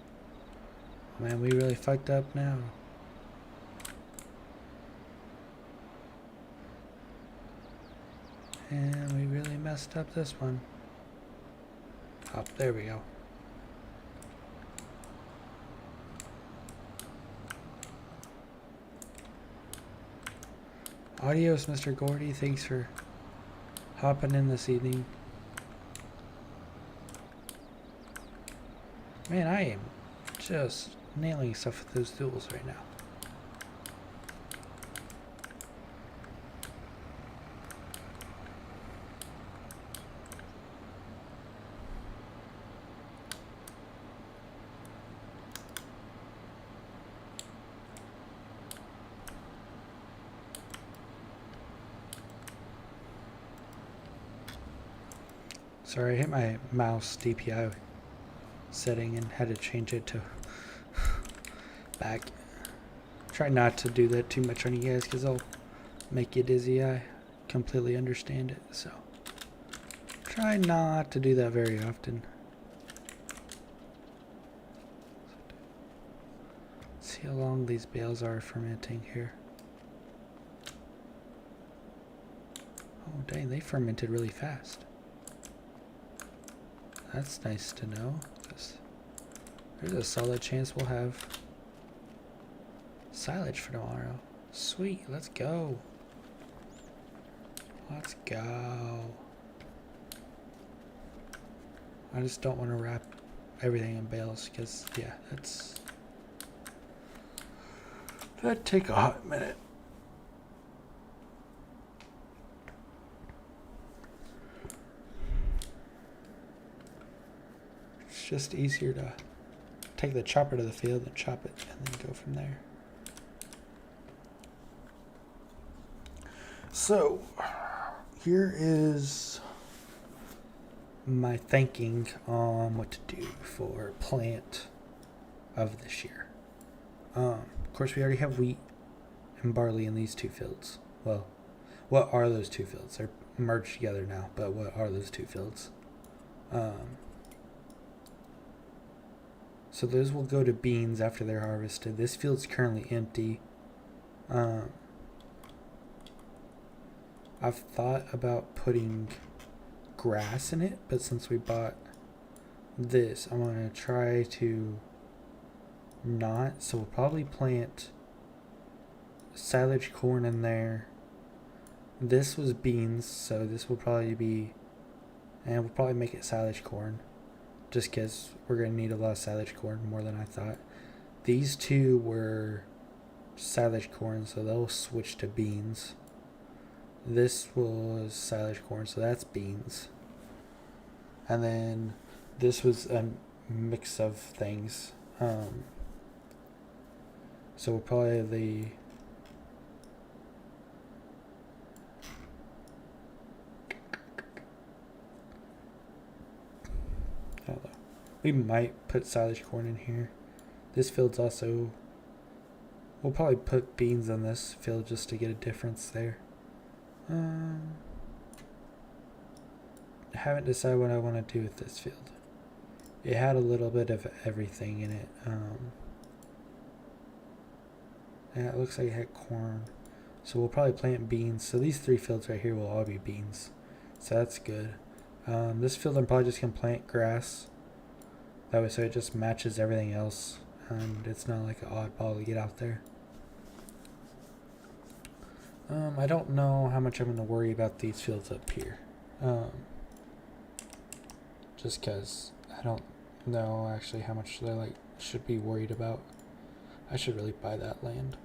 Man, we really fucked up now. And we really messed up this one. Oh, there we go. Adios, Mr. Gordy. Thanks for hopping in this evening. Man, I am just nailing stuff with those tools right now. Sorry, I hit my mouse DPI setting and had to change it to back. Try not to do that too much on you guys because I'll make you dizzy. I completely understand it, so try not to do that very often. Let's see how long these bales are fermenting here. Oh dang, they fermented really fast. That's nice to know. There's a solid chance we'll have silage for tomorrow. Sweet, let's go. Let's go. I just don't want to wrap everything in bales because, yeah, that'd take a hot minute. It's just easier to take the chopper to the field and chop it and then go from there. So, here is my thinking on what to do for plant of this year. Of course, we already have wheat and barley in these two fields. Well, what are those two fields? They're merged together now, but what are those two fields? So those will go to beans after they're harvested. This field's currently empty. I've thought about putting grass in it, but since we bought this, I'm going to try to not. So we'll probably plant silage corn in there. This was beans, so this will probably be, and we'll probably make it silage corn, just because we're going to need a lot of silage corn, more than I thought. These two were silage corn, so they'll switch to beans. This was silage corn, so that's beans. And then this was a mix of things. So we'll probably we might put silage corn in here. This field's also, we'll probably put beans in this field just to get a difference there. I haven't decided what I want to do with this field. It had a little bit of everything in it. And it looks like it had corn. So we'll probably plant beans. So these three fields right here will all be beans. So that's good. This field I'm probably just going to plant grass. That way so it just matches everything else. And it's not like an oddball to get out there. I don't know how much I'm going to worry about these fields up here. Just because I don't know actually how much they should be worried about. I should really buy that land.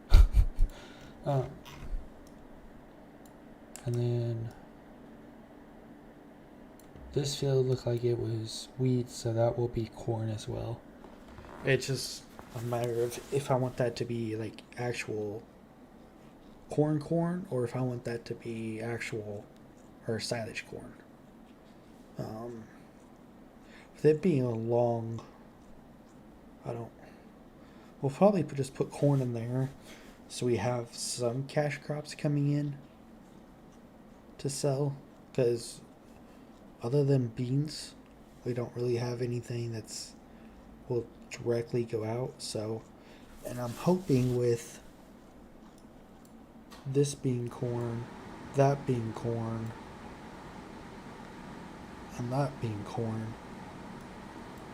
And then this field looked like it was wheat, so that will be corn as well. It's just a matter of if I want that to be like actual corn, or if I want that to be actual or silage corn. With it being a long, we'll probably just put corn in there so we have some cash crops coming in to sell, because other than beans we don't really have anything that's will directly go out. So, and I'm hoping with this being corn, that being corn, and that being corn,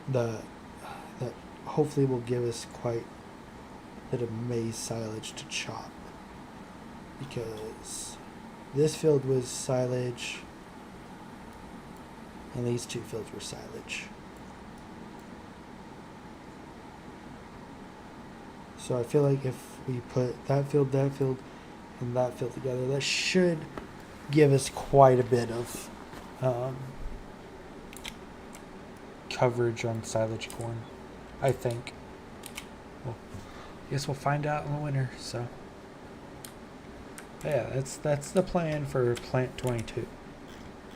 that hopefully will give us quite a bit of maize silage to chop, because this field was silage and these two fields were silage. So I feel like if we put that field, and that field together, that should give us quite a bit of coverage on silage corn, I think. Well, I guess we'll find out in the winter. So yeah, that's the plan for plant 22,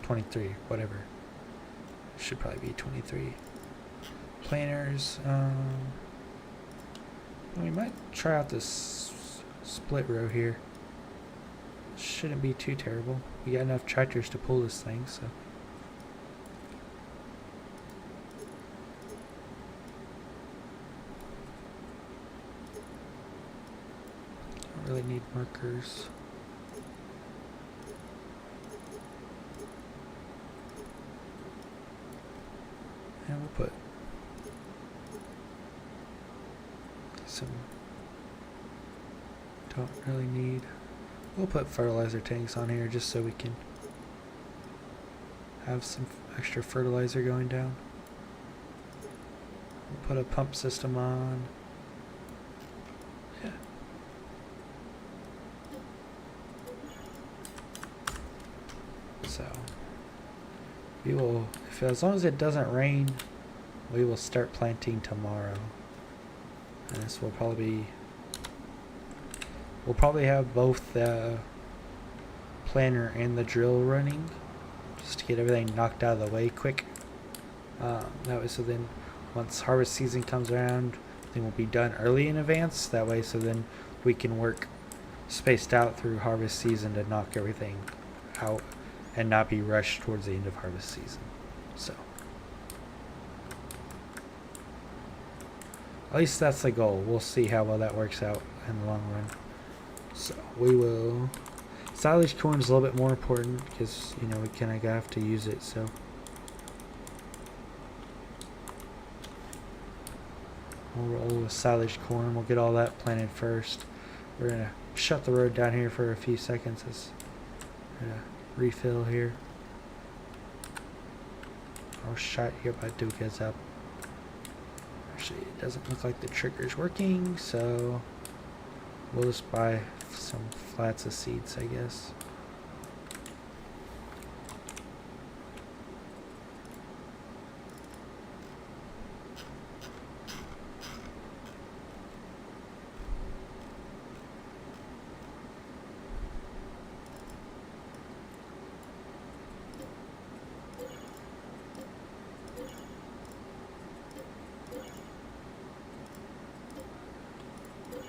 23, whatever. Should probably be 23 planters. We might try out this split row here. Shouldn't be too terrible. We got enough tractors to pull this thing, so. Don't really need markers. And we'll put some, don't really need, we'll put fertilizer tanks on here just so we can have some extra fertilizer going down. We'll put a pump system on. Yeah. So we will, as long as it doesn't rain, we will start planting tomorrow. And this will probably be, we'll probably have both the planter and the drill running just to get everything knocked out of the way quick. That way, so then once harvest season comes around, everything will be done early in advance. That way, so then we can work spaced out through harvest season to knock everything out and not be rushed towards the end of harvest season. So at least that's the goal. We'll see how well that works out in the long run. So we will. Silage corn is a little bit more important because, you know, we kind of have to use it. So we'll roll with silage corn. We'll get all that planted first. We're going to shut the road down here for a few seconds as we're going to refill here. I'll shot here by Duka's up. Actually, it doesn't look like the trigger's working, so we'll just buy some flats of seeds, I guess.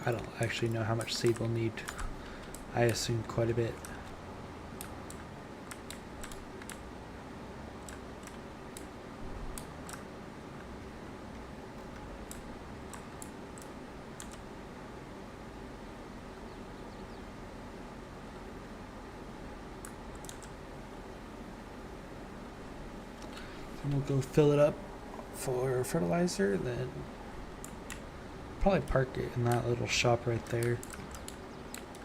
I don't actually know how much seed we'll need. I assume quite a bit. And we'll go fill it up for fertilizer, then probably park it in that little shop right there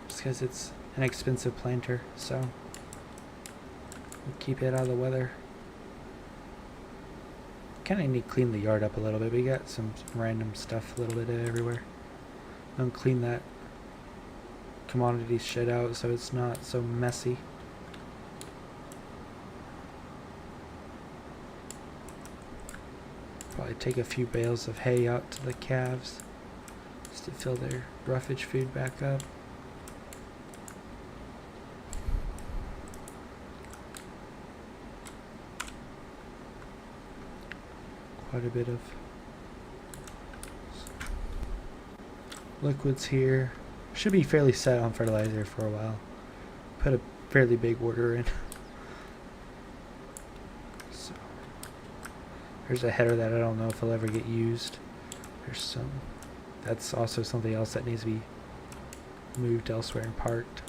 just because it's an expensive planter, so we'll keep it out of the weather. Kind of need to clean the yard up a little bit. We got some random stuff a little bit everywhere. Don't clean that commodity shed out so it's not so messy. Probably take a few bales of hay out to the calves to fill their roughage food back up. Quite a bit of liquids here. Should be fairly set on fertilizer for a while. Put a fairly big order in. So there's a header that I don't know if it'll ever get used. There's some. That's also something else that needs to be moved elsewhere and parked.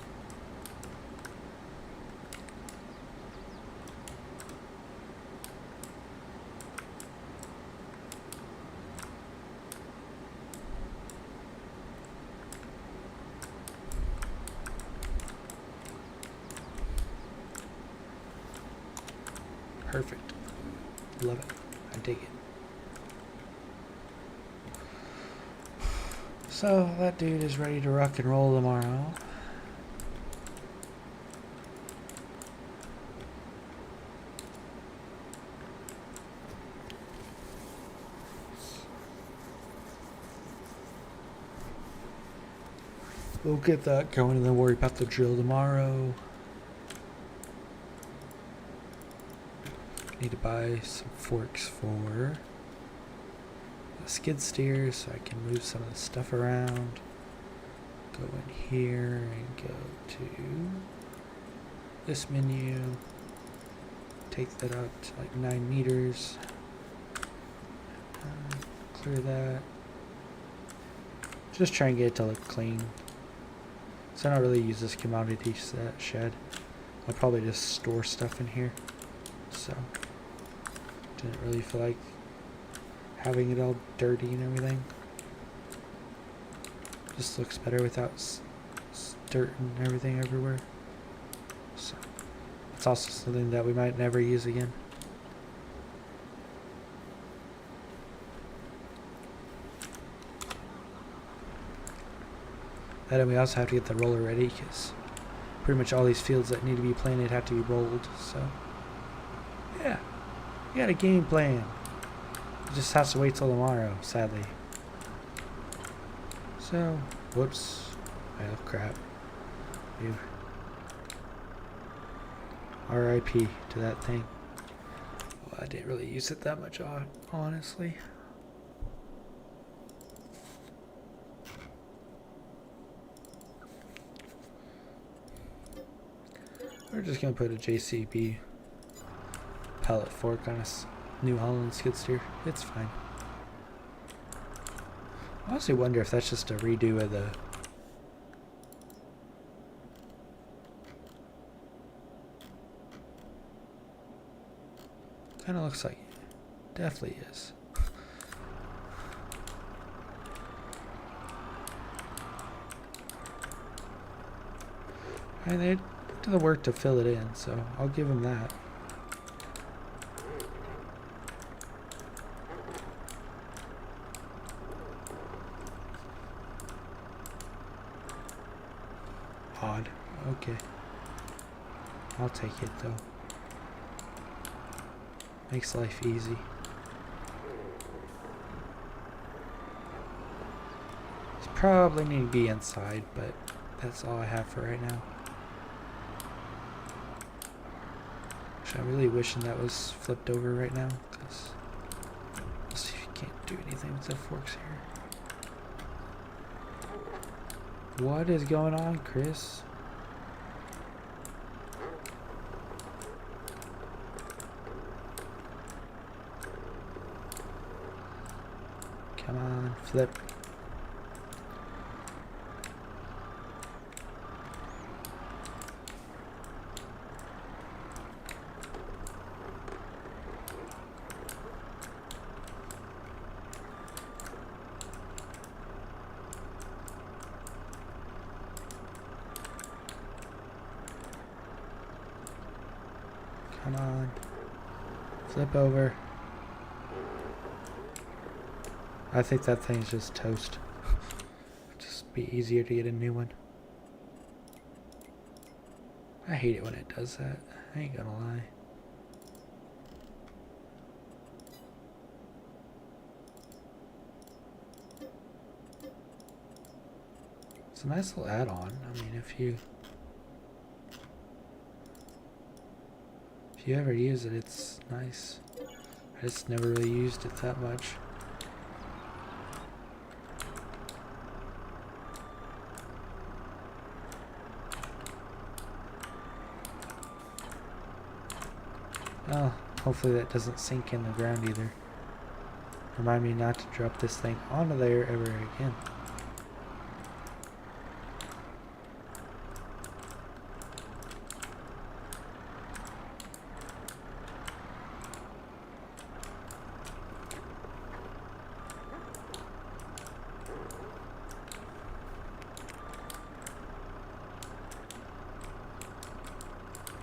Perfect. Love it. I dig it. So that dude is ready to rock and roll tomorrow. We'll get that going and then worry about the drill tomorrow. Need to buy some forks for the skid steer so I can move some of the stuff around. Go in here and go to this menu. Take that out to like 9 meters. Clear that. Just try and get it to look clean. So I don't really use this commodity shed. I'll probably just store stuff in here. So didn't really feel like having it all dirty and everything. Just looks better without dirt and everything everywhere. So it's also something that we might never use again. And then we also have to get the roller ready because pretty much all these fields that need to be planted have to be rolled. So yeah, we got a game plan. It just has to wait till tomorrow, sadly. So, whoops. Oh crap. Ew. R.I.P. to that thing. Well, I didn't really use it that much, honestly. We're just gonna put a JCB pallet fork on a New Holland skid steer. It's fine. I honestly wonder if that's just a redo of the... Kind of looks like it. Definitely is. And they did the work to fill it in, so I'll give them that. Odd. Okay. I'll take it though. Makes life easy. It's probably need to be inside, but that's all I have for right now. I'm really wishing that was flipped over right now, because let's see if you can't do anything with the forks here. What is going on, Chris? Come on, flip. Come on. Flip over. I think that thing's just toast. Just be easier to get a new one. I hate it when it does that. I ain't gonna lie. It's a nice little add-on. I mean, if you ever use it, it's nice. I just never really used it that much. Oh, hopefully that doesn't sink in the ground either. Remind me not to drop this thing onto there ever again.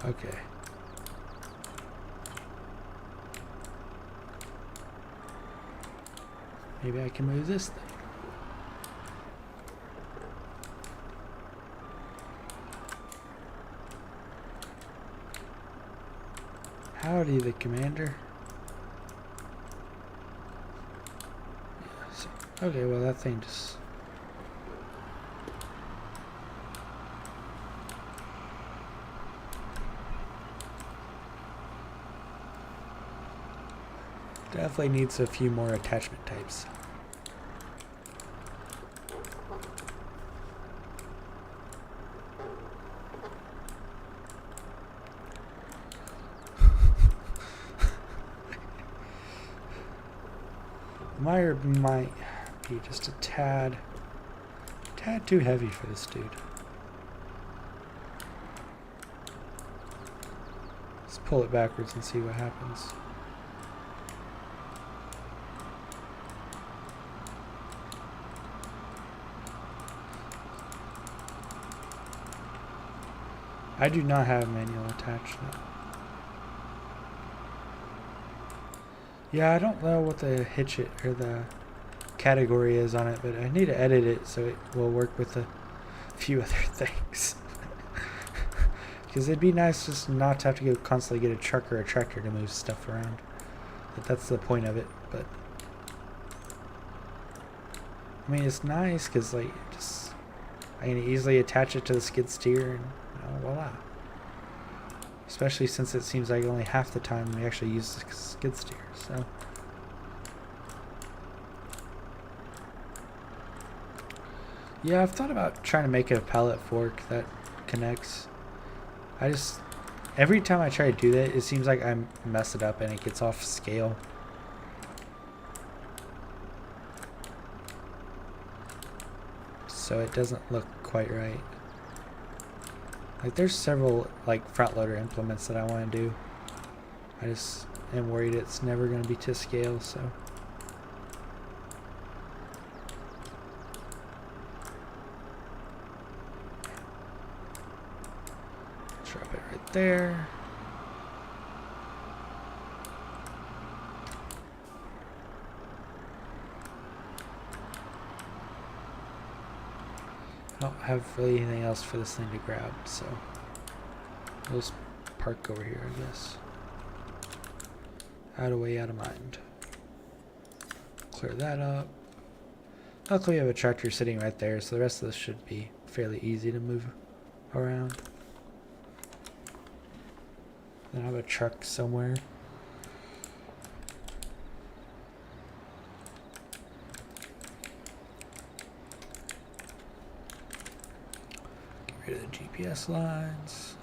Okay. Maybe I can move this thing. Howdy, the commander. Yeah, so, okay, well that thing just... Definitely needs a few more attachment types. Meyer might be just a tad too heavy for this dude. Let's pull it backwards and see what happens. I do not have manual attachment. Yeah, I don't know what the hitch it or the category is on it, but I need to edit it so it will work with a few other things. Because it'd be nice just not to have to go constantly get a truck or a tractor to move stuff around. But that's the point of it. But I mean, it's nice because like just I can easily attach it to the skid steer and voila. Especially since it seems like only half the time we actually use the skid steer, so. Yeah, I've thought about trying to make a pallet fork that connects. I just every time I try to do that, it seems like I mess it up and it gets off scale. So it doesn't look quite right. Like there's several like front loader implements that I want to do. I just am worried it's never going to be to scale, so. Drop it right there. I don't have really anything else for this thing to grab, so we'll just park over here, I guess. Out of way, out of mind. Clear that up. Luckily, we have a tractor sitting right there, so the rest of this should be fairly easy to move around. Then I have a truck somewhere. Get rid of the GPS lines.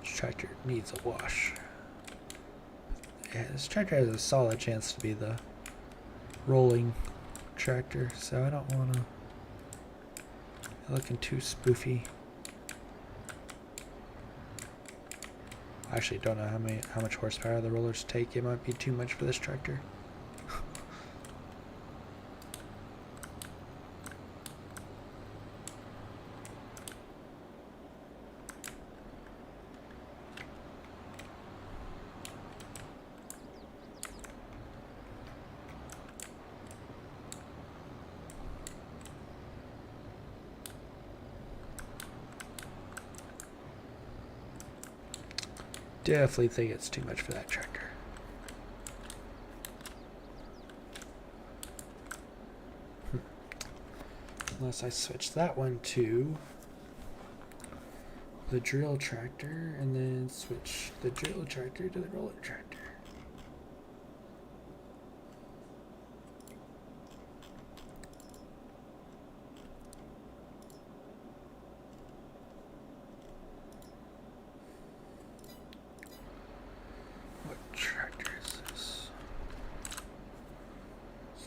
This tractor needs a wash. Yeah, this tractor has a solid chance to be the rolling tractor, so I don't want to looking too spoofy. I actually don't know how much horsepower the rollers take. It might be too much for this tractor. Definitely think it's too much for that tractor. Unless I switch that one to the drill tractor and then switch the drill tractor to the roller tractor.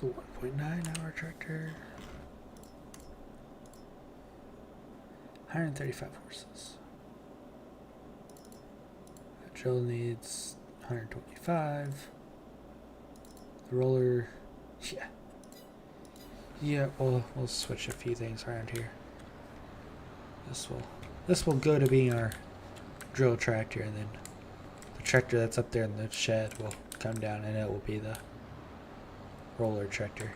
The 1.9 hour tractor, 135 horses. That drill needs 125. The roller, yeah. We'll switch a few things around here. This will go to being our drill tractor, and then the tractor that's up there in the shed will come down, and it will be the roller tractor.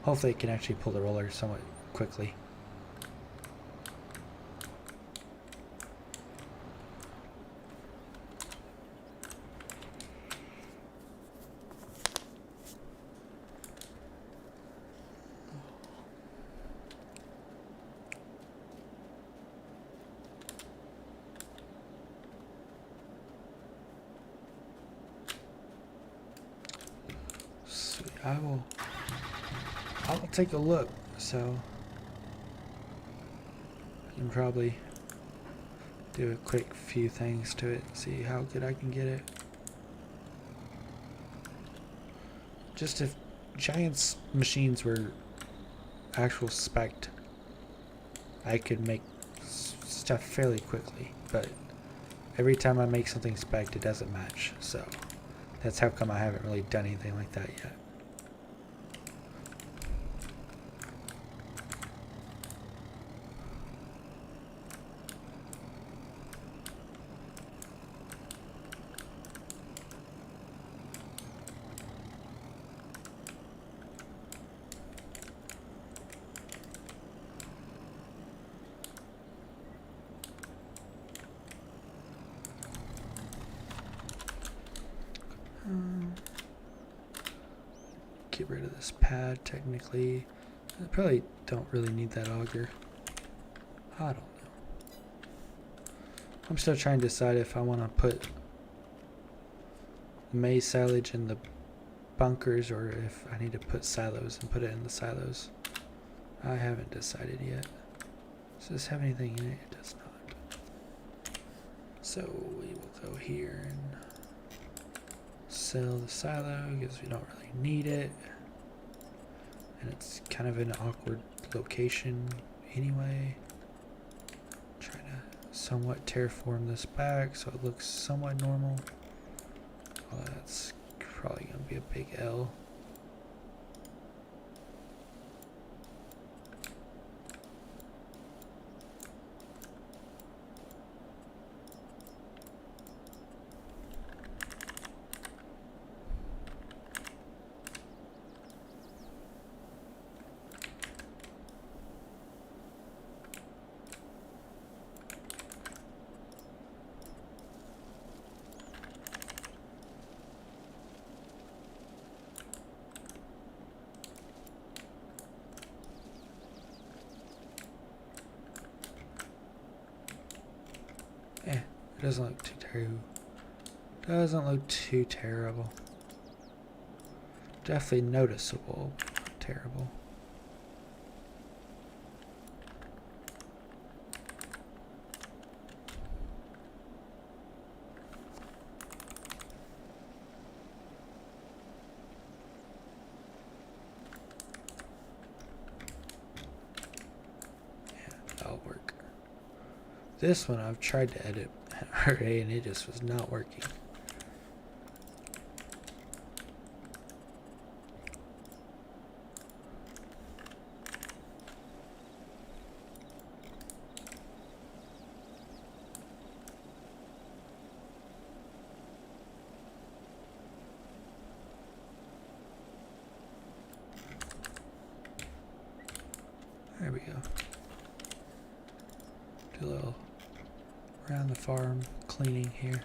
Hopefully it can actually pull the roller somewhat quickly. I will take a look, so I can probably do a quick few things to it, see how good I can get it. Just if Giant's machines were actual spec'd, I could make stuff fairly quickly, but every time I make something spec'd, it doesn't match, so that's how come I haven't really done anything like that yet. Get rid of this pad technically. I probably don't really need that auger. I don't know. I'm still trying to decide if I want to put maize silage in the bunkers or if I need to put silos and put it in the silos. I haven't decided yet. Does this have anything in it? It does not. So we will go here and sell the silo because we don't really need it. And it's kind of in an awkward location anyway. Try to somewhat terraform this back so it looks somewhat normal. Well, that's probably going to be a big L. It doesn't look too terrible. Doesn't look too terrible. Definitely noticeable, but not terrible. Yeah, that'll work. This one I've tried to edit already and it just was not working. There we go. Do a little around the farm cleaning here.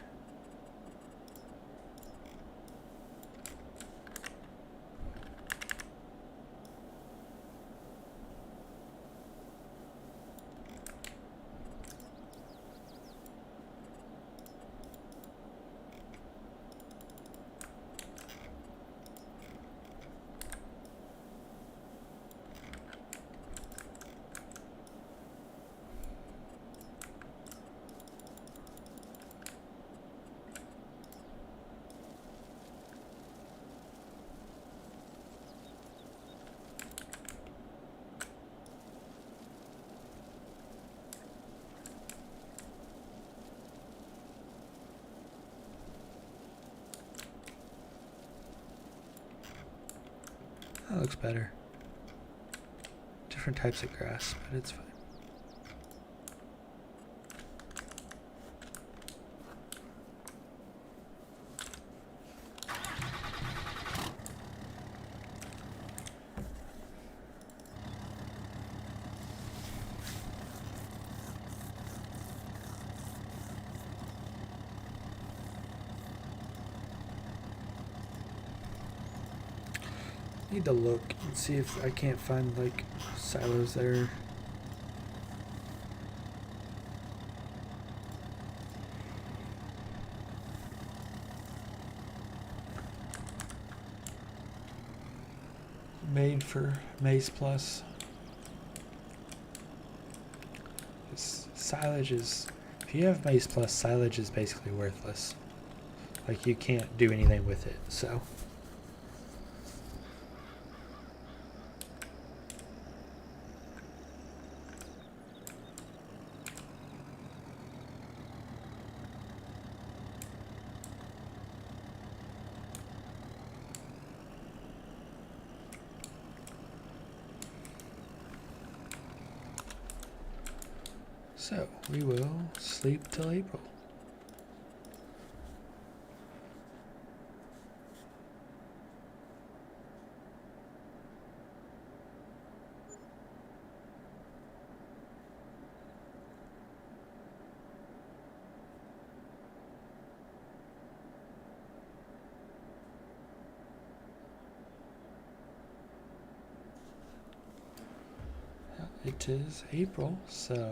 That looks better. Different types of grass, but it's fine. Need to look and see if I can't find like silos that are made for Maize Plus. Silage is, if you have Maize Plus, silage is basically worthless. Like you can't do anything with it, so. So, we will sleep till April. It is April, so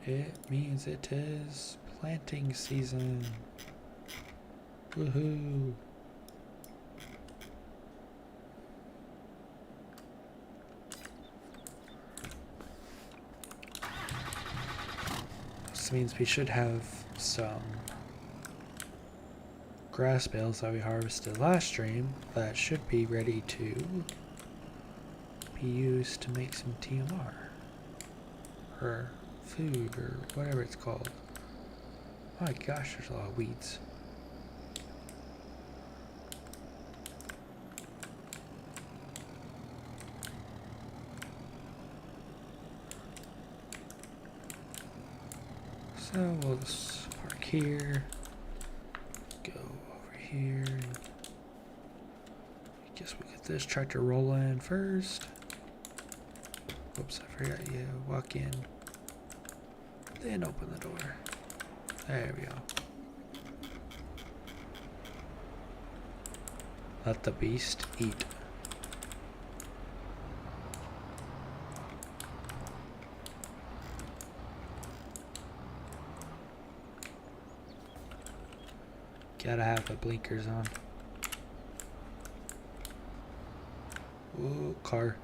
it means it is planting season. Woohoo! This means we should have some grass bales that we harvested last stream that should be ready to be used to make some TMR. Or food, or whatever it's called. Oh my gosh, there's a lot of weeds. So we'll just park here, go over here, and I guess we'll get this tractor rolling first. Whoops, I forgot you walk in, then open the door. There we go. Let the beast eat. Gotta have the blinkers on. Ooh, car.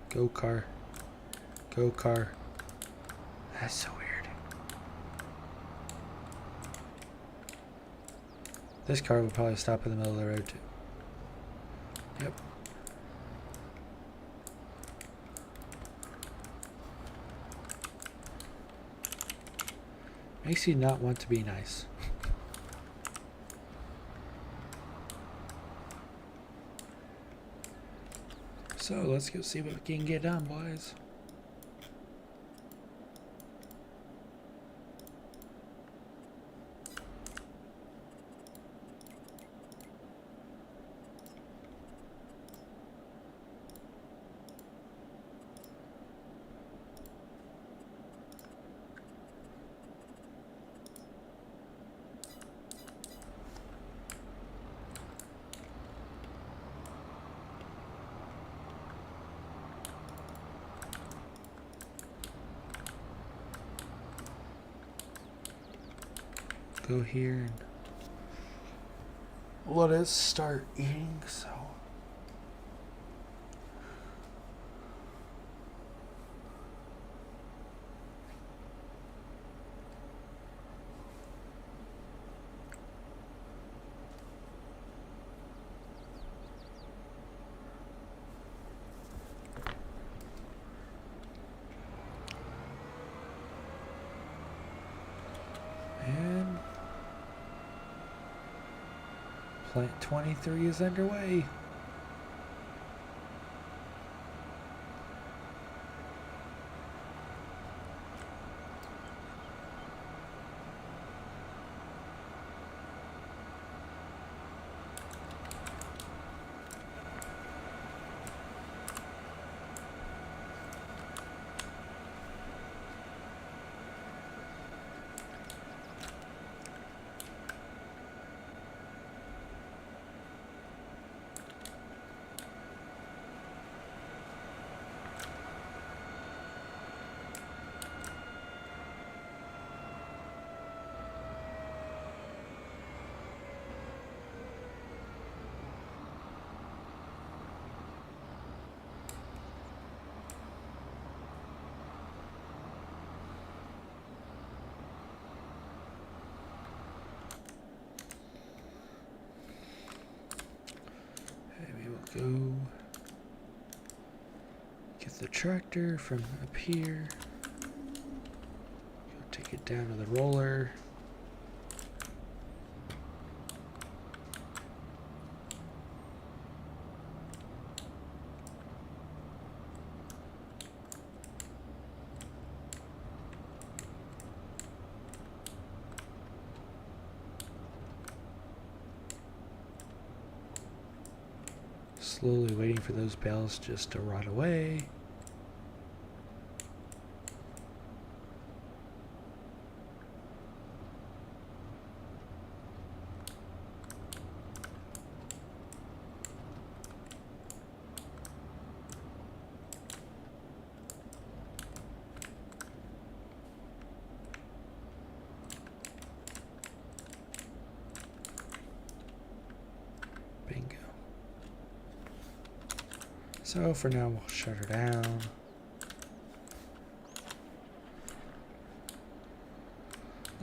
Go car. Go car. That's so weird. This car will probably stop in the middle of the road too. Yep. Makes you not want to be nice. So let's go see what we can get done, boys. Go here and let us start eating. So and Plant 23 is underway. Go get the tractor from up here. Go take it down to the roller. Slowly waiting for those bales just to rot away. Bingo. So for now, we'll shut her down.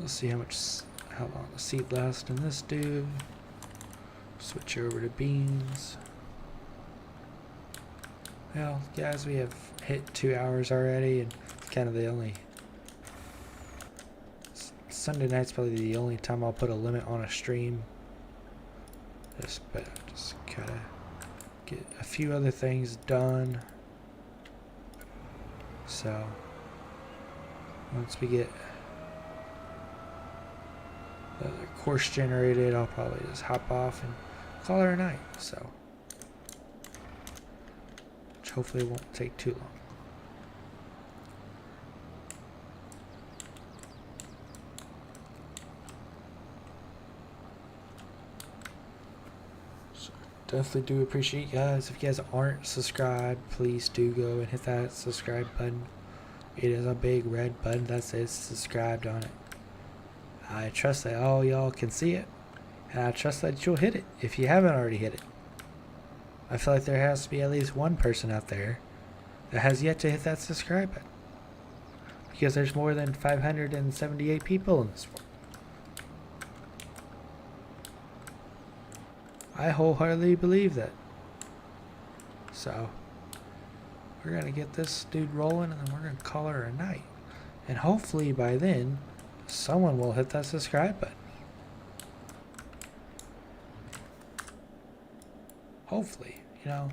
Let's see how long the seed lasts in this dude. Switch over to beans. Well, guys, we have hit 2 hours already, and it's kind of the only... Sunday night's probably the only time I'll put a limit on a stream. Just kind of get a few other things done. So, once we get the course generated, I'll probably just hop off and call her a night. So, which hopefully won't take too long. Definitely do appreciate you guys. If you guys aren't subscribed, please do go and hit that subscribe button. It is a big red button that says subscribed on it. I trust that all y'all can see it, and I trust that you'll hit it if you haven't already hit it. I feel like there has to be at least one person out there that has yet to hit that subscribe button, because there's more than 578 people in this world. I wholeheartedly believe that. So, we're going to get this dude rolling, and then we're going to call her a night. And hopefully by then, someone will hit that subscribe button. Hopefully, you know.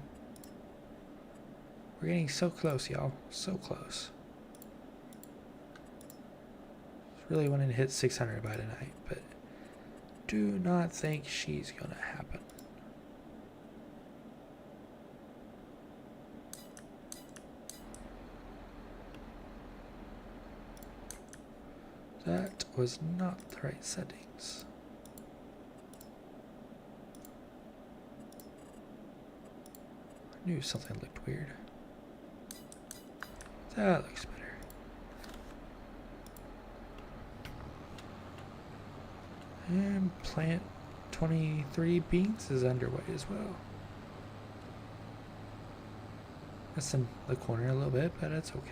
We're getting so close, y'all. So close. Really wanting to hit 600 by tonight, but do not think she's going to happen. That was not the right settings. I knew something looked weird. That looks better. And plant 23 beans is underway as well. That's in the corner a little bit, but it's okay.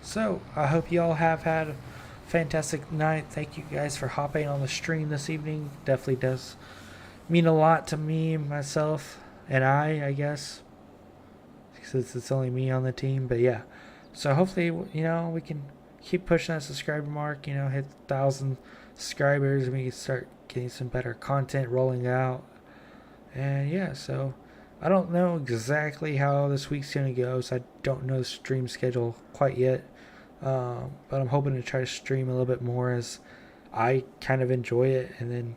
So, I hope you all have had a fantastic night. Thank you guys for hopping on the stream this evening. Definitely does mean a lot to me, myself, and I guess. Since it's only me on the team, but yeah. So hopefully, you know, we can keep pushing that subscriber mark, you know, hit 1,000 subscribers, and we can start getting some better content rolling out. And yeah, so I don't know exactly how this week's going to go, so I don't know the stream schedule quite yet. But I'm hoping to try to stream a little bit more, as I kind of enjoy it, and then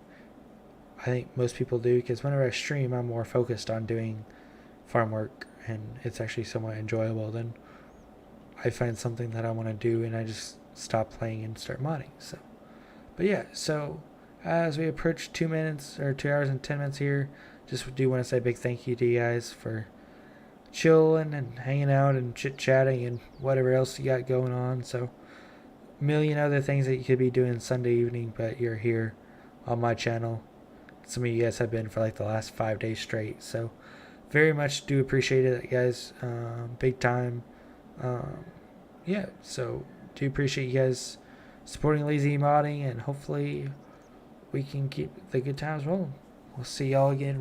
I think most people do, because whenever I stream, I'm more focused on doing farm work, and it's actually somewhat enjoyable. Then I find something that I want to do, and I just stop playing and start modding. So, but yeah, so as we approach 2 minutes or 2 hours and 10 minutes here, just do want to say a big thank you to you guys for chilling and hanging out and chit-chatting and whatever else you got going on. So, a million other things that you could be doing Sunday evening, but you're here on my channel. Some of you guys have been for like the last 5 days straight. So, very much do appreciate it, guys. Big time. Yeah, so do appreciate you guys supporting Lazy Modding, and hopefully we can keep the good times rolling. We'll see y'all again